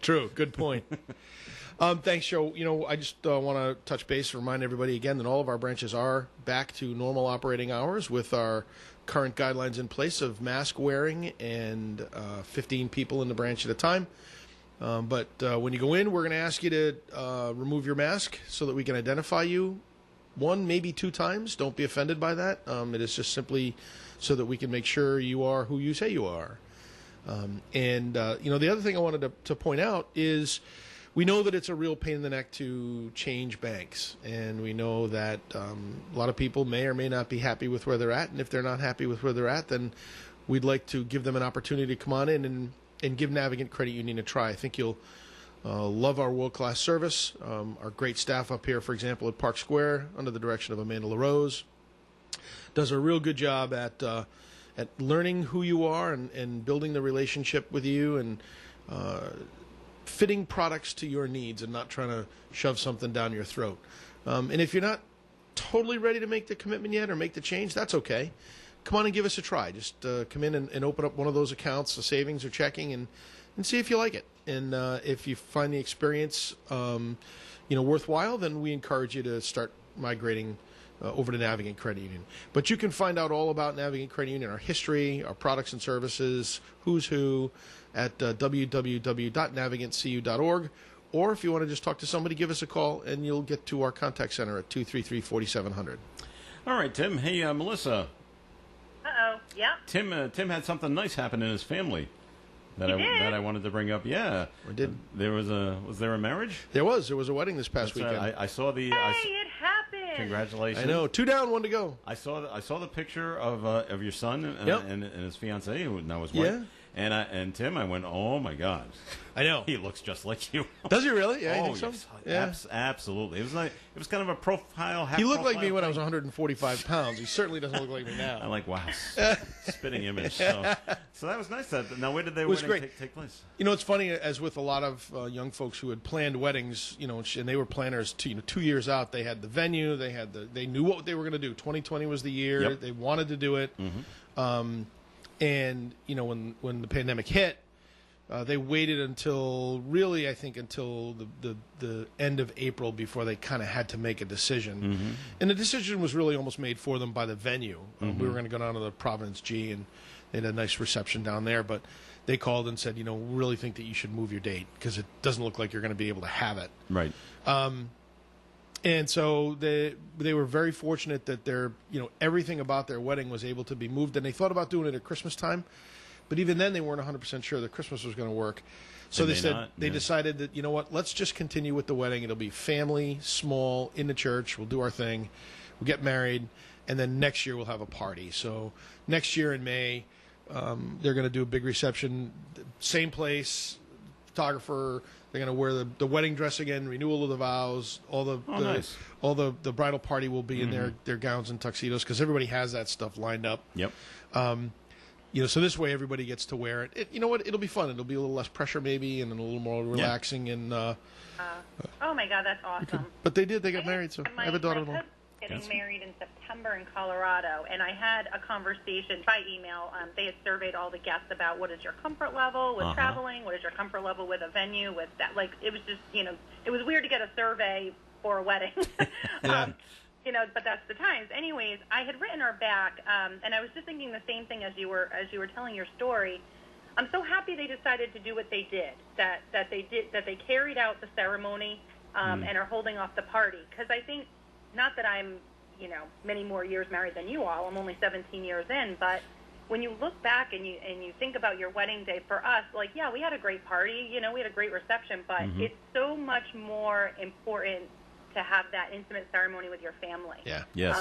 True. Good point. Thanks, Joe. I just want to touch base and remind everybody again that all of our branches are back to normal operating hours with our current guidelines in place of mask wearing and 15 people in the branch at a time. But when you go in, we're going to ask you to remove your mask so that we can identify you 1, maybe 2 times. Don't be offended by that. It is just simply so that we can make sure you are who you say you are. The other thing I wanted to point out is we know that it's a real pain in the neck to change banks. And we know that a lot of people may or may not be happy with where they're at. And if they're not happy with where they're at, then we'd like to give them an opportunity to come on in and give Navigant Credit Union a try. I think you'll love our world-class service. Our great staff up here, for example, at Park Square, under the direction of Amanda LaRose, does a real good job at learning who you are and building the relationship with you and fitting products to your needs and not trying to shove something down your throat. And if you're not totally ready to make the commitment yet or make the change, that's okay. Come on and give us a try. Just come in and open up one of those accounts, a savings or checking, and see if you like it. And if you find the experience worthwhile, then we encourage you to start migrating over to Navigant Credit Union. But you can find out all about Navigant Credit Union, our history, our products and services, who's who, at www.navigantcu.org. Or if you want to just talk to somebody, give us a call, and you'll get to our contact center at 233-4700. All right, Tim. Hey, Melissa. Uh-oh, yeah. Tim had something nice happen in his family that I wanted to bring up. Yeah, I did. Was there a marriage? There was a wedding this past weekend. I saw the. It happened. Congratulations! I know, 2 down, 1 to go. I saw the picture of your son and his fiancée, who now is white. Yeah. And Tim, I went, oh my God! I know he looks just like you. Does he really? Yeah, oh, I think yes. so. Yeah, absolutely. It was kind of a profile. He looked like me when I was 145 pounds. He certainly doesn't look like me now. I'm like, wow, spitting image. So that was nice. Now, where did their wedding take place? It's funny, as with a lot of young folks who had planned weddings, and they were planners 2 years out. They had the venue, they knew what they were going to do. 2020 was the year. Yep. They wanted to do it. Mm-hmm. And when the pandemic hit, they waited until really, I think, until the end of April before they kind of had to make a decision. Mm-hmm. And the decision was really almost made for them by the venue. Mm-hmm. We were going to go down to the Providence G, and They had a nice reception down there, but they called and said, we really think that you should move your date because it doesn't look like you're going to be able to have it. Right. And so they were very fortunate that everything about their wedding was able to be moved, and they thought about doing it at Christmas time, but even then they weren't 100% sure that Christmas was going to work. So they decided that, let's just continue with the wedding. It'll be family, small, in the church. We'll do our thing. We'll get married, and then next year we'll have a party. So next year in May, they're going to do a big reception, same place, photographer. They're going to wear the wedding dress again, renewal of the vows. All the bridal party will be in their gowns and tuxedos because everybody has that stuff lined up. Yep. So this way everybody gets to wear it. You know what? It'll be fun. It'll be a little less pressure maybe, and a little more relaxing. And oh my God, that's awesome! But they got married, so I have a daughter-in-law. Getting married in September in Colorado, and I had a conversation by email. They had surveyed all the guests about what is your comfort level with traveling, what is your comfort level with a venue, with that. Like, it was just, it was weird to get a survey for a wedding. But that's the times. Anyways, I had written her back, and I was just thinking the same thing as you were telling your story. I'm so happy they decided to do what they did, that they carried out the ceremony and are holding off the party, because I think. Not that I'm, many more years married than you all. I'm only 17 years in. But when you look back and you think about your wedding day, for us, we had a great party. We had a great reception. But it's so much more important to have that intimate ceremony with your family. Yeah. Yes.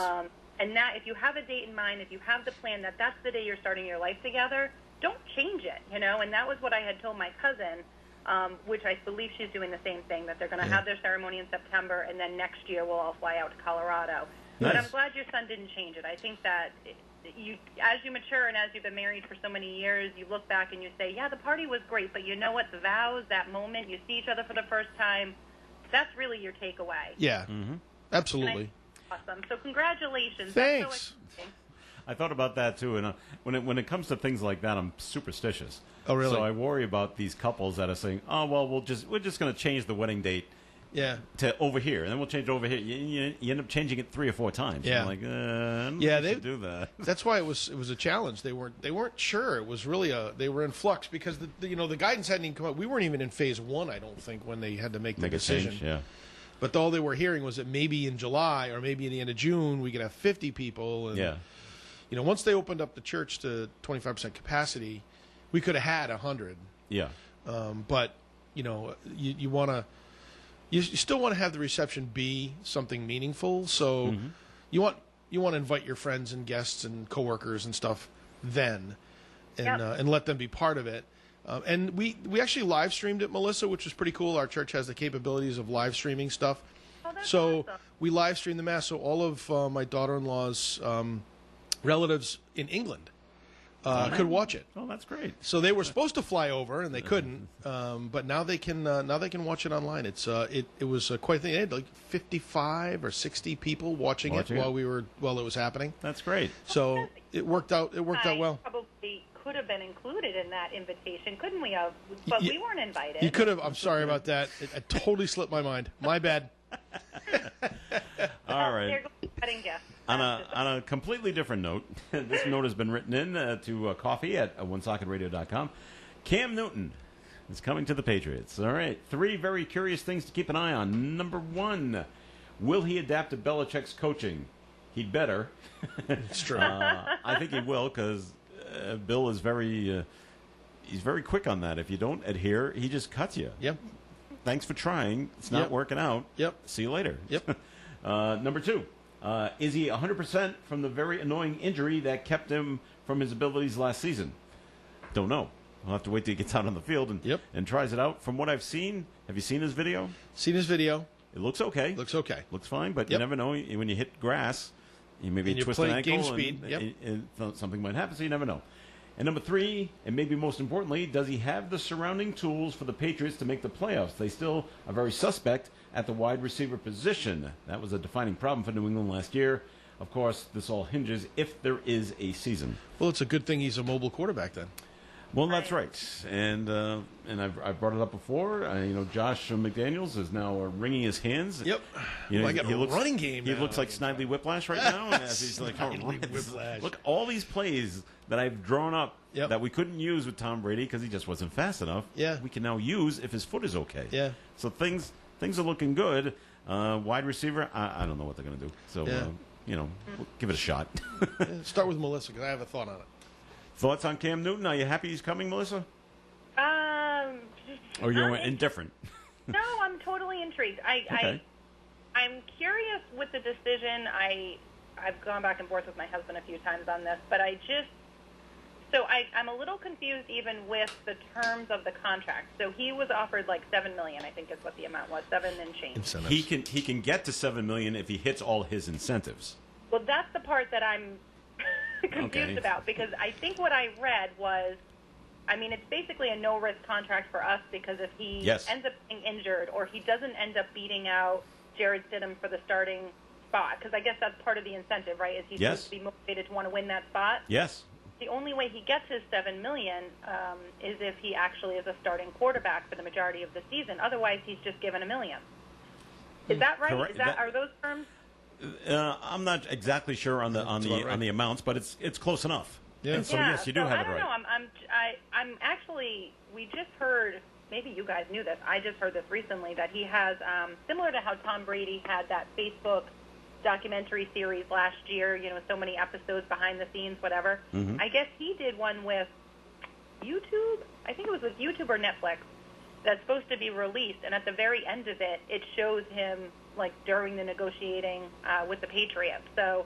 And that if you have a date in mind, if you have the plan that that's the day you're starting your life together, don't change it. And that was what I had told my cousin. Which I believe she's doing the same thing, that they're going to have their ceremony in September, and then next year we'll all fly out to Colorado. Nice. But I'm glad your son didn't change it. I think that as you mature and as you've been married for so many years, you look back and you say, yeah, the party was great, but you know what? The vows, that moment, you see each other for the first time, that's really your takeaway. Yeah, absolutely. Awesome. So congratulations. Thanks. That's so exciting. I thought about that too, and when it comes to things like that, I'm superstitious. Oh, really? So I worry about these couples that are saying, "Oh, well, we're just going to change the wedding date, to over here, and then we'll change it over here." You end up changing it 3 or 4 times. Yeah, I'm like, I don't think we should do that. That's why it was a challenge. They weren't sure. It was really they were in flux because the guidance hadn't even come out. We weren't even in phase 1, I don't think, when they had to make the decision. Change, yeah. But all they were hearing was that maybe in July or maybe in the end of June we could have 50 people. And, once they opened up the church to 25% capacity, we could have had 100. Yeah. But you want to, you still want to have the reception be something meaningful. So you want to invite your friends and guests and coworkers and stuff then, and let them be part of it. And we actually live streamed it, Melissa, which was pretty cool. Our church has the capabilities of live streaming stuff. Oh, that's so awesome. We live streamed the mass. So all of my daughter-in-law's relatives in England could watch it. Oh, that's great. So they were supposed to fly over and they couldn't, but now they can watch it online. It was quite a thing. They had like 55 or 60 people watching it while it was happening. That's great. So it worked out. It worked out well. Probably could have been included in that invitation, couldn't we have? But we weren't invited. You could have. I'm sorry about that. It totally slipped my mind. My bad. All right. There goes the wedding gift. On a completely different note, this note has been written in to coffee at onesockеtradio.com. Cam Newton is coming to the Patriots. All right. 3 very curious things to keep an eye on. Number 1, will he adapt to Belichick's coaching? He'd better. It's true. I think he will because Bill is he's very quick on that. If you don't adhere, he just cuts you. Yep. Thanks for trying. It's not working out. Yep. See you later. Yep. Number 2. Is he 100% from the very annoying injury that kept him from his abilities last season? Don't know. We'll have to wait till he gets out on the field and tries it out. From what I've seen, have you seen his video? Seen his video. It looks okay. Looks okay. Looks fine, but you never know. When you hit grass, you maybe twist an ankle game speed. and something might happen, so you never know. And number 3, and maybe most importantly, does he have the surrounding tools for the Patriots to make the playoffs? They still are very suspect at the wide receiver position. That was a defining problem for New England last year. Of course, this all hinges if there is a season. Well, it's a good thing he's a mobile quarterback then. Well, that's right. And I've brought it up before. Josh McDaniels is now wringing his hands. Yep. Like a running game He now. looks like Snidely Whiplash right now. As he's like, Whiplash. look, all these plays that I've drawn up Yep. that we couldn't use with Tom Brady because he just wasn't fast enough. Yeah. We can now use if his foot is okay. Yeah. So things are looking good. Wide receiver, I don't know what they're going to do. So, Yeah. we'll give it a shot. Yeah, start with Melissa because I have a thought on it. Thoughts on Cam Newton? Are you happy he's coming, Melissa? Or you're indifferent? No, I'm totally intrigued. Okay. I'm curious with the decision. I've gone back and forth with my husband a few times on this, but I'm a little confused even with the terms of the contract. So he was offered like $7 million, I think is what the amount was, 7 and change. Incentives. He can get to $7 million if he hits all his incentives. Well, that's the part that I'm confused about, because I think what I read was, it's basically a no-risk contract for us, because if he ends up being injured or he doesn't end up beating out Jared Stidham for the starting spot, because I guess that's part of the incentive, right, is he's supposed to be motivated to want to win that spot? Yes. The only way he gets his $7 million is if he actually is a starting quarterback for the majority of the season. Otherwise, he's just given $1 million. Is that right? Correct. Are those terms? I'm not exactly sure on the amounts, but it's close enough. Yeah. And so yes, you do have it right. I don't know. I'm actually. We just heard. Maybe you guys knew this. I just heard this recently that he has, similar to how Tom Brady had that Facebook documentary series last year. So many episodes behind the scenes, whatever. Mm-hmm. I guess he did one with YouTube. I think it was with YouTube or Netflix. That's supposed to be released, and at the very end of it, it shows him like during the negotiating with the Patriots. So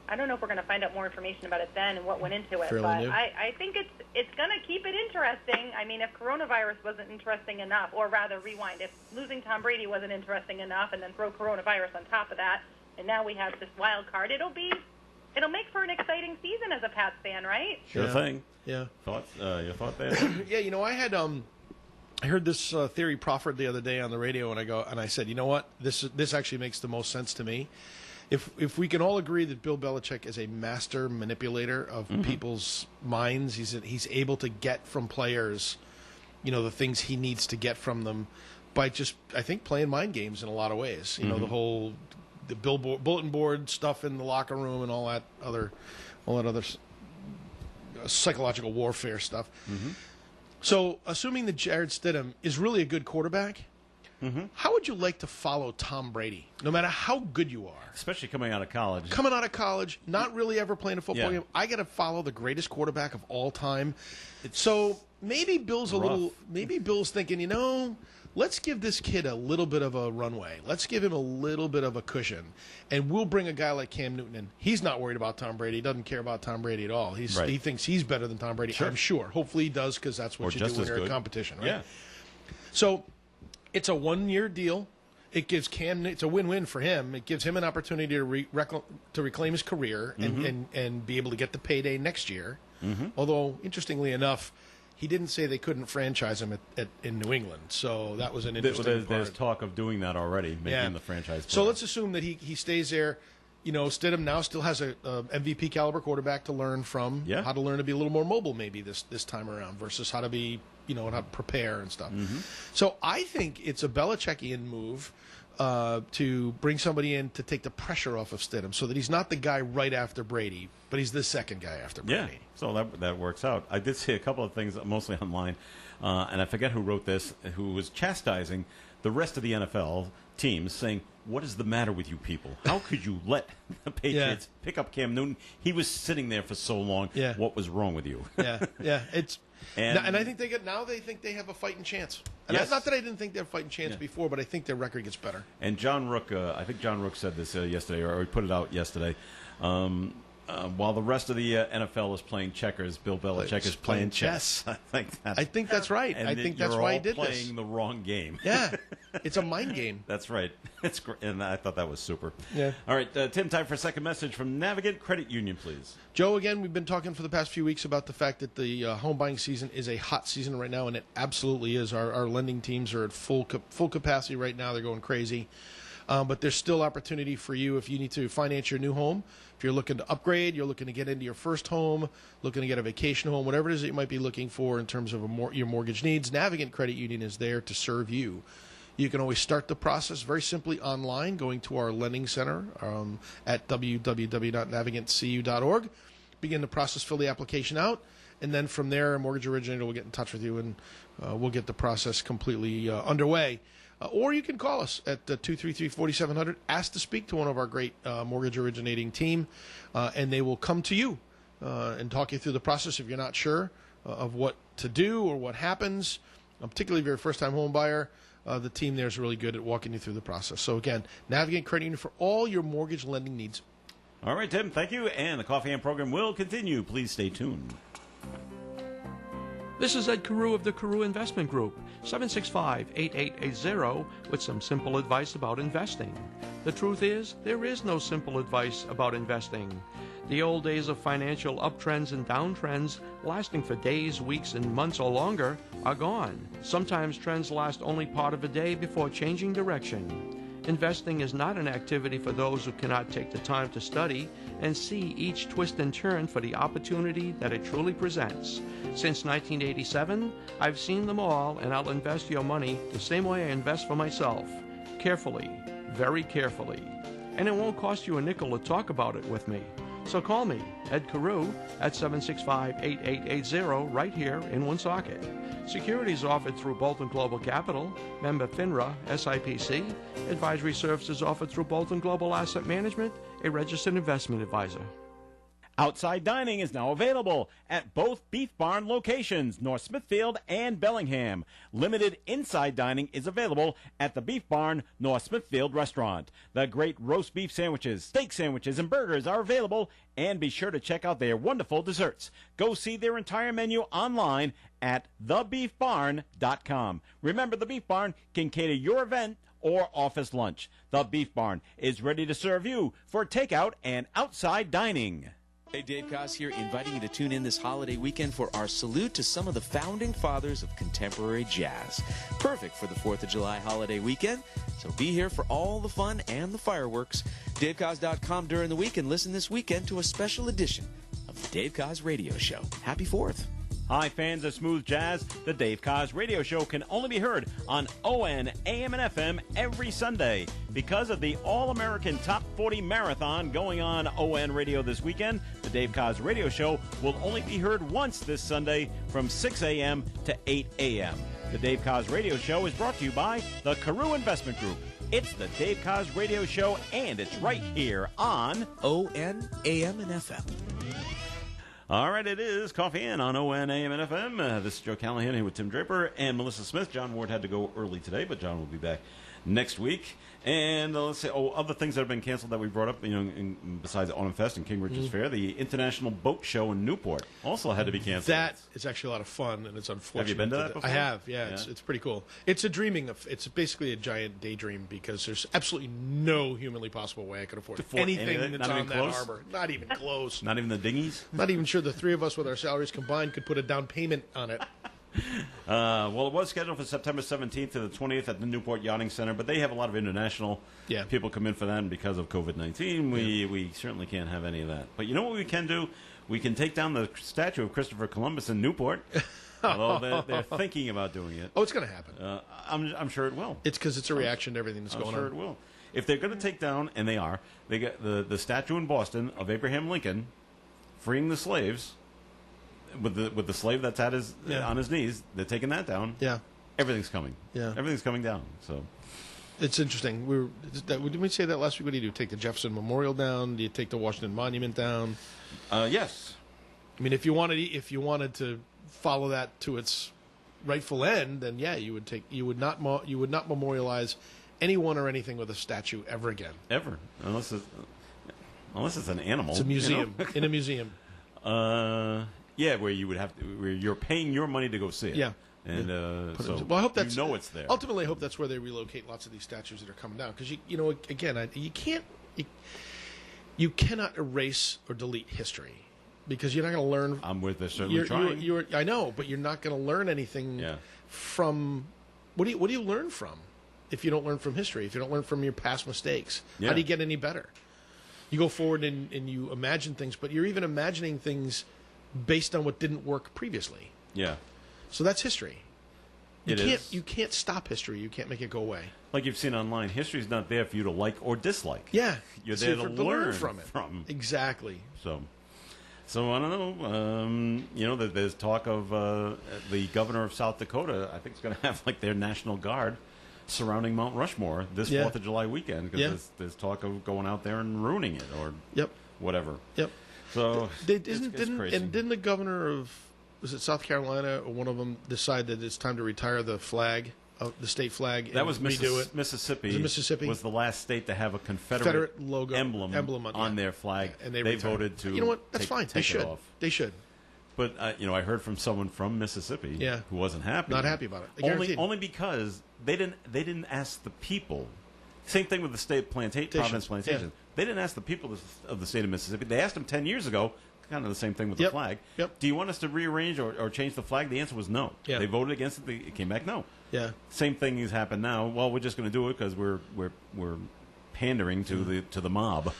I don't know if we're going to find out more information about it then and what went into it. Fairly new. I think it's going to keep it interesting. If coronavirus wasn't interesting enough, or rather rewind, if losing Tom Brady wasn't interesting enough, and then throw coronavirus on top of that, and now we have this wild card, it'll make for an exciting season as a Pats fan, right? Sure thing. Yeah. Thoughts? Your thought there? Yeah, I heard this theory proffered the other day on the radio, and I said, you know what, this actually makes the most sense to me. If we can all agree that Bill Belichick is a master manipulator of people's minds, he's able to get from players, the things he needs to get from them by just, I think, playing mind games in a lot of ways. The bulletin board stuff in the locker room and all that other psychological warfare stuff. Mm-hmm. So, assuming that Jared Stidham is really a good quarterback, how would you like to follow Tom Brady, no matter how good you are? Especially coming out of college. Coming out of college, not really ever playing a football game. I got to follow the greatest quarterback of all time. So maybe Bill's Bill's thinking, let's give this kid a little bit of a runway. Let's give him a little bit of a cushion, and we'll bring a guy like Cam Newton in. He's not worried about Tom Brady. He doesn't care about Tom Brady at all. He thinks he's better than Tom Brady. Sure. I'm sure. Hopefully he does, because that's what you do when you're in competition, right? Yeah. So it's a 1-year deal. It gives it's a win-win for him. It gives him an opportunity to reclaim his career and be able to get the payday next year. Mm-hmm. Although, interestingly enough, he didn't say they couldn't franchise him in New England. So that was an interesting part. There's talk of doing that already, making the franchise player. So let's assume that he stays there. Stidham now still has a MVP caliber quarterback to learn from. Yeah. How to learn to be a little more mobile maybe this time around versus how to be, how to prepare and stuff. Mm-hmm. So I think it's a Belichickian move to bring somebody in to take the pressure off of Stidham so that he's not the guy right after Brady, but he's the second guy after Brady. Yeah, so that works out. I did see a couple of things, mostly online, and I forget who wrote this, who was chastising the rest of the NFL teams, saying, what is the matter with you people? How could you let the Patriots pick up Cam Newton? He was sitting there for so long. Yeah. What was wrong with you? Yeah. And I think they think they have a fighting chance. And that's not that I didn't think they had a fighting chance before, but I think their record gets better. And John Rook, I think John Rook said this yesterday, or he put it out yesterday. While the rest of the NFL is playing checkers, Bill Belichick is playing chess. I think that's right. And I think that's why he did this. Playing the wrong game. Yeah, it's a mind game. That's right. It's great, and I thought that was super. Yeah. All right, Tim, time for a second message from Navigant Credit Union, please. Joe, again, we've been talking for the past few weeks about the fact that the home buying season is a hot season right now, and it absolutely is. Our lending teams are at full capacity right now. They're going crazy. But there's still opportunity for you if you need to finance your new home. If you're looking to upgrade, you're looking to get into your first home, looking to get a vacation home, whatever it is that you might be looking for in terms of your mortgage needs, Navigant Credit Union is there to serve you. You can always start the process very simply online, going to our lending center at www.navigantcu.org. begin the process, fill the application out, and then from there, a mortgage originator will get in touch with you, and we'll get the process completely underway. Or you can call us at 233-4700, ask to speak to one of our great mortgage originating team, and they will come to you and talk you through the process if you're not sure of what to do or what happens. Particularly if you're a first-time home buyer, the team there is really good at walking you through the process. So again, Navigate Credit Union for all your mortgage lending needs. All right, Tim, thank you. And the Coffee and program will continue. Please stay tuned. This is Ed Carew of the Carew Investment Group, 765-8880, with some simple advice about investing. The truth is, there is no simple advice about investing. The old days of financial uptrends and downtrends, lasting for days, weeks, and months or longer, are gone. Sometimes trends last only part of a day before changing direction. Investing is not an activity for those who cannot take the time to study and see each twist and turn for the opportunity that it truly presents. Since 1987, I've seen them all, and I'll invest your money the same way I invest for myself. Carefully, very carefully. And it won't cost you a nickel to talk about it with me. So call me, Ed Carew, at 765-8880 right here in Woonsocket. Securities offered through Bolton Global Capital, member FINRA, SIPC. Advisory services offered through Bolton Global Asset Management, a registered investment advisor. Outside dining is now available at both Beef Barn locations, North Smithfield and Bellingham. Limited inside dining is available at the Beef Barn North Smithfield restaurant. The great roast beef sandwiches, steak sandwiches, and burgers are available, and be sure to check out their wonderful desserts. Go see their entire menu online at thebeefbarn.com. Remember, the Beef Barn can cater your event or office lunch. The Beef Barn is ready to serve you for takeout and outside dining. Hey, Dave Koz here, inviting you to tune in this holiday weekend for our salute to some of the founding fathers of contemporary jazz. Perfect for the 4th of July holiday weekend, so be here for all the fun and the fireworks. DaveKoz.com during the week, and listen this weekend to a special edition of the Dave Koz Radio Show. Happy 4th. Hi, fans of smooth jazz. The Dave Koz Radio Show can only be heard on ON, AM, and FM every Sunday. Because of the All-American Top 40 Marathon going on ON Radio this weekend, the Dave Koz Radio Show will only be heard once this Sunday from 6 a.m. to 8 a.m. The Dave Koz Radio Show is brought to you by the Carew Investment Group. It's the Dave Koz Radio Show, and it's right here on ON, AM, and FM. All right, it is Coffee In on ON, AM, and FM. This is Joe Callahan here with Tim Draper and Melissa Smith. John Ward had to go early today, but John will be back next week. And let's say, other things that have been canceled that we brought up, besides Autumn Fest and King Richard's Fair, the International Boat Show in Newport also had to be canceled. That is actually a lot of fun, and it's unfortunate. Have you been to that before? I have, yeah. It's pretty cool. It's it's basically a giant daydream, because there's absolutely no humanly possible way I could afford anything that's on that harbor. Not even close. Not even the dinghies? Not even sure the three of us with our salaries combined could put a down payment on it. Well, it was scheduled for September 17th to the 20th at the Newport Yachting Center, but they have a lot of international people come in for that, and because of COVID-19, we certainly can't have any of that. But you know what we can do? We can take down the statue of Christopher Columbus in Newport. Although they're thinking about doing it. Oh, it's going to happen. I'm sure it will. It's because it's a reaction to everything that's going on. I'm sure it will. If they're going to take down, and they are, they get the statue in Boston of Abraham Lincoln freeing the slaves, with the slave that's at on his knees, they're taking that down. Yeah, everything's coming. Yeah, everything's coming down. So it's interesting. Didn't we say that last week? What do you do? Take the Jefferson Memorial down? Do you take the Washington Monument down? Yes. I mean, if you wanted to follow that to its rightful end, then yeah, you would not memorialize anyone or anything with a statue ever again. Ever, unless it's an animal. It's a museum in a museum. Yeah, where you're paying your money to go see it. Yeah, and so I hope that's it's there. Ultimately, I hope that's where they relocate lots of these statues that are coming down, because you cannot erase or delete history, because you're not going to learn. They're certainly trying. I know, but you're not going to learn anything from. What do you learn from if you don't learn from history? If you don't learn from your past mistakes, how do you get any better? You go forward and you imagine things, but you're even imagining things based on what didn't work previously. Yeah. So that's history. You can't stop history. You can't make it go away. Like you've seen online, history's not there for you to like or dislike. Yeah. You're there to learn from it. Exactly. So, So I don't know. There's talk of the governor of South Dakota. I think is going to have like their National Guard surrounding Mount Rushmore this 4th of July weekend because there's talk of going out there and ruining it or whatever. Yep. So didn't the governor of, was it South Carolina or one of them, decide that it's time to retire the flag, the state flag? That was redo it? Mississippi. Was it Mississippi? Was the last state to have a Confederate logo emblem on their flag, and they voted to. You know what? That's fine. They should. It off. They should. But I heard from someone from Mississippi who wasn't happy. Not happy about it. Only because they didn't ask the people. Same thing with the state Providence Plantation. Yeah. They didn't ask the people of the state of Mississippi. They asked them 10 years ago. Kind of the same thing with the flag. Yep. Do you want us to rearrange or change the flag? The answer was no. Yeah. They voted against it. It came back no. Yeah. Same thing has happened now. Well, we're just going to do it because we're pandering to the mob.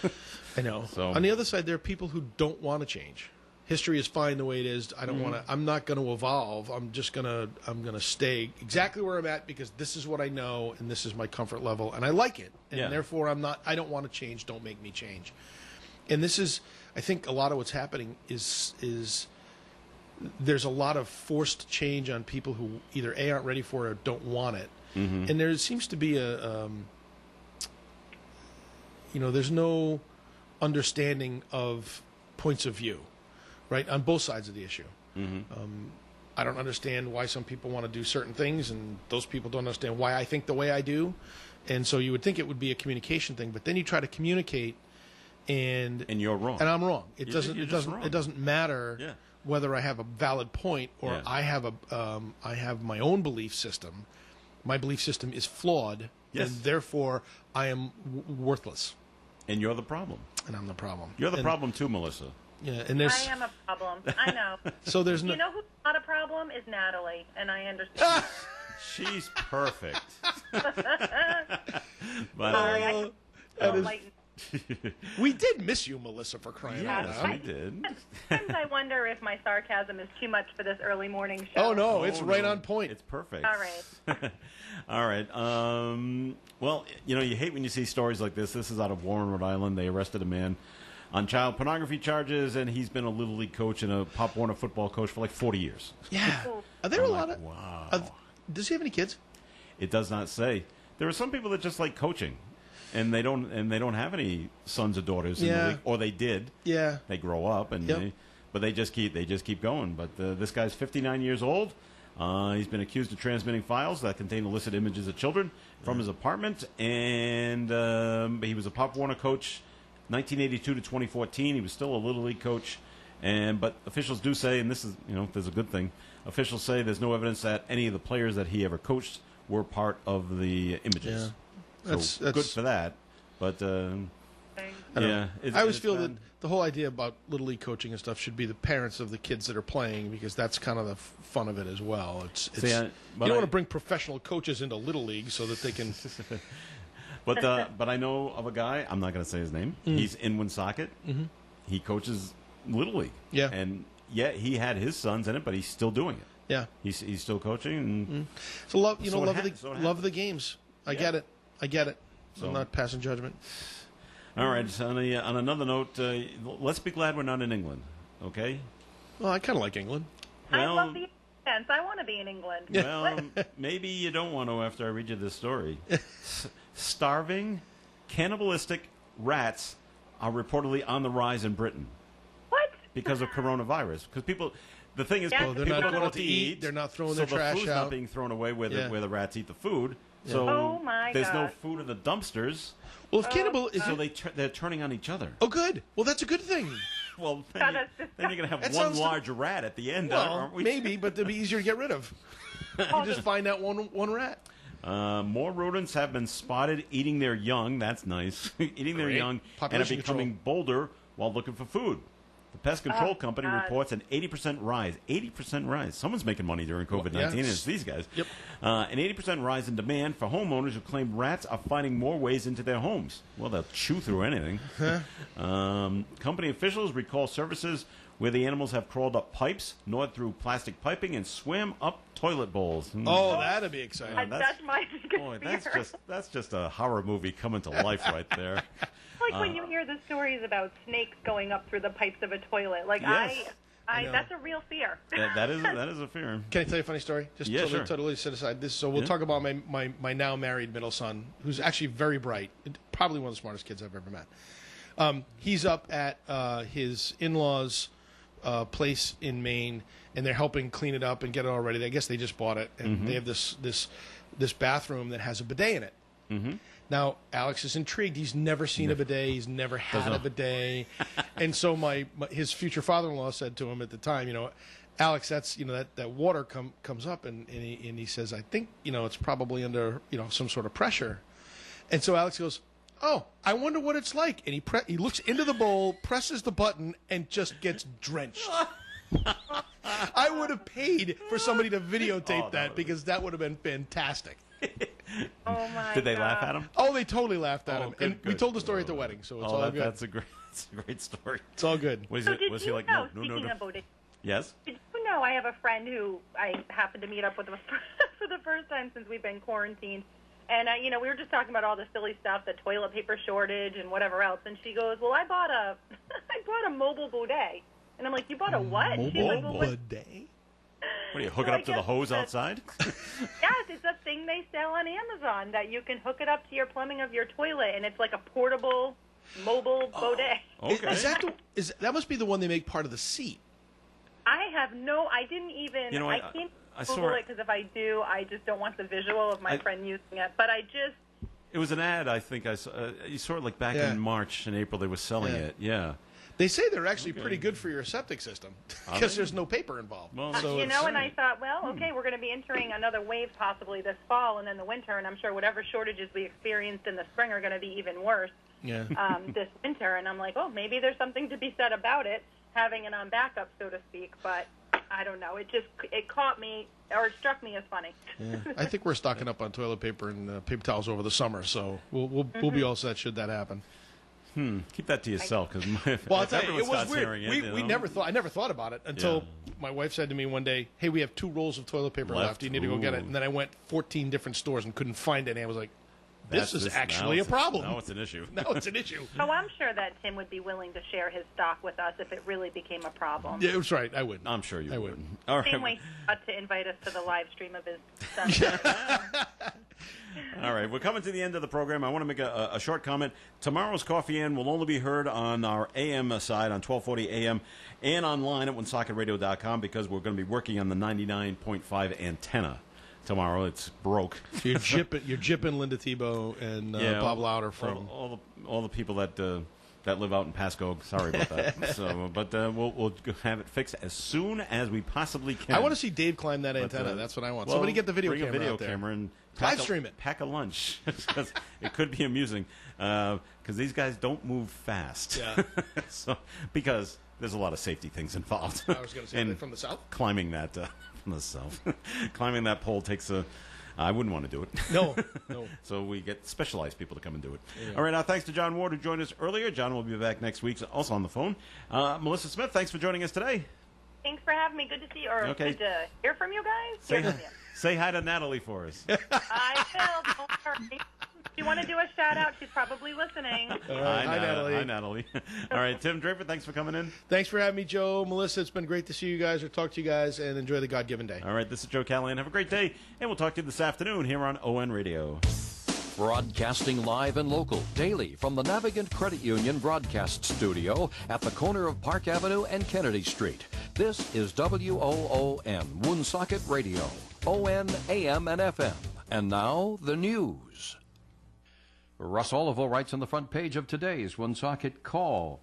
I know. So on the other side, there are people who don't want to change. History is fine the way it is. I don't want to. I'm not going to evolve. I'm gonna stay exactly where I'm at because this is what I know and this is my comfort level and I like it. And therefore, I don't want to change. Don't make me change. And this is, I think, a lot of what's happening is there's a lot of forced change on people who either A, aren't ready for it or don't want it. Mm-hmm. And there seems to be there's no understanding of points of view, right, on both sides of the issue. Mm-hmm. I don't understand why some people want to do certain things, and those people don't understand why I think the way I do. And so you would think it would be a communication thing, but then you try to communicate, and you're wrong, and I'm wrong. It doesn't matter whether I have a valid point or I have my own belief system. My belief system is flawed, and therefore I am worthless. And you're the problem. And I'm the problem. You're the problem too, Melissa. Yeah, and there's. I am a problem. I know. So there's no. You know who's not a problem is Natalie, and I understand. She's perfect. Sorry, we did miss you, Melissa, for crying out loud. Yes, we did. Sometimes I wonder if my sarcasm is too much for this early morning show. Oh, no, it's right on point. It's perfect. All right. All right. Well, you hate when you see stories like this. This is out of Warren, Rhode Island. They arrested a man on child pornography charges, and he's been a Little League coach and a Pop Warner football coach for like 40 years. Yeah. Are there a lot of... Wow. Does he have any kids? It does not say. There are some people that just like coaching. And they don't have any sons or daughters in the league, or they did. Yeah, they grow up, but they just keep going. But this guy's 59 years old. He's been accused of transmitting files that contain illicit images of children from his apartment, and he was a Pop Warner coach, 1982 to 2014. He was still a Little League coach, but officials do say, and this is there's a good thing. Officials say there's no evidence that any of the players that he ever coached were part of the images. Yeah. So that's good for that, but I always feel that the whole idea about Little League coaching and stuff should be the parents of the kids that are playing, because that's kind of the fun of it as well. You don't want to bring professional coaches into Little League so that they can. But I know of a guy. I'm not going to say his name. He's in Woonsocket. Mm-hmm. He coaches Little League. Yeah, and he had his sons in it, but he's still doing it. Yeah, he's still coaching. And so love the games. I get it. So I'm not passing judgment. All right. So on another note, let's be glad we're not in England. Okay. Well, I kind of like England. I love the England. I want to be in England. Well, maybe you don't want to after I read you this story. Starving, cannibalistic rats are reportedly on the rise in Britain. What? Because of coronavirus. Because people. The thing is, they're people not don't going know out to eat. They're not throwing their so trash the food's out. not being thrown away where the rats eat the food. Yeah. So oh my there's no God. food in the dumpsters. Well, if so they're turning on each other. Oh, good. Well, that's a good thing. Well, then you're going to have one large rat at the end, well, aren't we? Maybe, but they'll be easier to get rid of. You just find that one rat. More rodents have been spotted eating their young. That's nice. Eating their young and are becoming bolder while looking for food. The Pest Control Company reports an 80% rise. 80% rise. Someone's making money during COVID-19, and it's these guys. Yep. An 80% rise in demand for homeowners who claim rats are finding more ways into their homes. Well, they'll chew through anything. Company officials recall services where the animals have crawled up pipes, gnawed through plastic piping, and swam up toilet bowls. Oh, that'd be exciting. That's my boy, that's just a horror movie coming to life right there. like when you hear the stories about snakes going up through the pipes of a toilet. Like Yes. I that's a real fear. That is a fear. Can I tell you a funny story? Just Yeah, totally, sure. totally set aside this. So we'll Yeah. talk about my now married middle son, who's actually very bright, probably one of the smartest kids I've ever met. He's up at his in-laws' place in Maine, and they're helping clean it up and get it all ready. I guess they just bought it, and Mm-hmm. they have this bathroom that has a bidet in it. Mm-hmm. Now, Alex is intrigued. He's never seen a bidet. He's never had a bidet. And so his future father-in-law said to him at the time, Alex, that's, that water comes up. And he says, I think, it's probably under, some sort of pressure. And so Alex goes, oh, I wonder what it's like. And he looks into the bowl, presses the button, and just gets drenched. I would have paid for somebody to videotape that because that would have been fantastic. Oh my! Did they laugh at him? Oh, they totally laughed at Oh, him. good, And we good. told the story at the wedding, so it's all good. That's a great story. It's all good. Was So it? did Was you he like know? no? Speaking of bodega, Yes. did you know I have a friend who I happened to meet up with for the first time since we've been quarantined, and we were just talking about all the silly stuff, the toilet paper shortage and whatever else, and she goes, "Well, I bought a mobile bidet," and I'm like, "You bought a what?" And she's like, "Well, bidet? What do you hook it up to the hose outside? yes, it's a thing they sell on Amazon that you can hook it up to your plumbing of your toilet, and it's like a portable mobile bidet. Okay. That must be the one they make part of the seat. I didn't even, I can't I saw Google it- it because if I do, I just don't want the visual of my friend using it. But It was an ad. I think I saw. You saw it like back Yeah. in March and April. They were selling Yeah. it. Yeah. They say they're actually pretty good for your septic system Are because they? there's no paper involved. Well, so and I thought, well, okay, we're going to be entering another wave possibly this fall and then the winter, and I'm sure whatever shortages we experienced in the spring are going to be even worse yeah. this winter. And I'm like, oh, maybe there's something to be said about it, having it on backup, so to speak. But I don't know. It caught me, or it struck me as funny. Yeah. I think we're stocking up on toilet paper and paper towels over the summer, so we'll be all set should that happen. Keep that to yourself, because Well, I'll tell you, it was starts weird. hearing it, We never thought. I never thought about it until my wife said to me one day, "Hey, we have 2 rolls of toilet paper left. You need to go get it." Ooh. And then I went 14 different stores and couldn't find any. I was like, "This is Now actually a it's problem." Now it's an issue. Now it's an issue. Oh, I'm sure that Tim would be willing to share his stock with us if it really became a problem. Yeah, that's right. I would. I'm sure you would. would. All right. Same way he got to invite us to the live stream of his son. All right, we're coming to the end of the program. I want to make a short comment. Tomorrow's Coffee In will only be heard on our AM side on 1240 AM and online at OneSocketRadio.com because we're going to be working on the 99.5 antenna tomorrow. It's broke. You're jipping Linda Tebow and Bob Louder from all the people that live out in Pasco. Sorry about that. But we'll have it fixed as soon as we possibly can. I want to see Dave climb that antenna. That's what I want. Well, Somebody get the video bring camera a video out there. camera and Live stream it. Pack a lunch. 'Cause it could be amusing because these guys don't move fast. Yeah. Because there's a lot of safety things involved. I was going to say, And are they from the south? climbing that from the south, climbing that pole takes a. I wouldn't want to do it. No. So we get specialized people to come and do it. Yeah. All right, now thanks to John Ward who joined us earlier. John will be back next week, also on the phone. Melissa Smith, thanks for joining us today. Thanks for having me. Good to see you, or Okay. good to hear from you guys. Say hi to Natalie for us. I will. Don't worry. If you want to do a shout out, she's probably listening. Hi, Natalie. Hi, Natalie. All right, Tim Draper, thanks for coming in. Thanks for having me, Joe. Melissa, it's been great to see you guys or talk to you guys, and enjoy the God-given day. All right, this is Joe Callahan. Have a great day, and we'll talk to you this afternoon here on ON Radio. Broadcasting live and local daily from the Navigant Credit Union broadcast studio at the corner of Park Avenue and Kennedy Street. This is WOON, Woonsocket Radio, ON, AM, and FM. And now, the news. Russ Olivo writes on the front page of today's Woonsocket Call.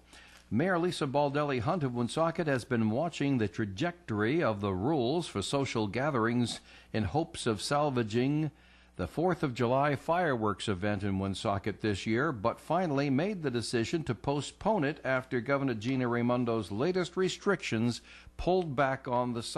Mayor Lisa Baldelli Hunt of Woonsocket has been watching the trajectory of the rules for social gatherings in hopes of salvaging the 4th of July fireworks event in Woonsocket this year, but finally made the decision to postpone it after Governor Gina Raimondo's latest restrictions pulled back on the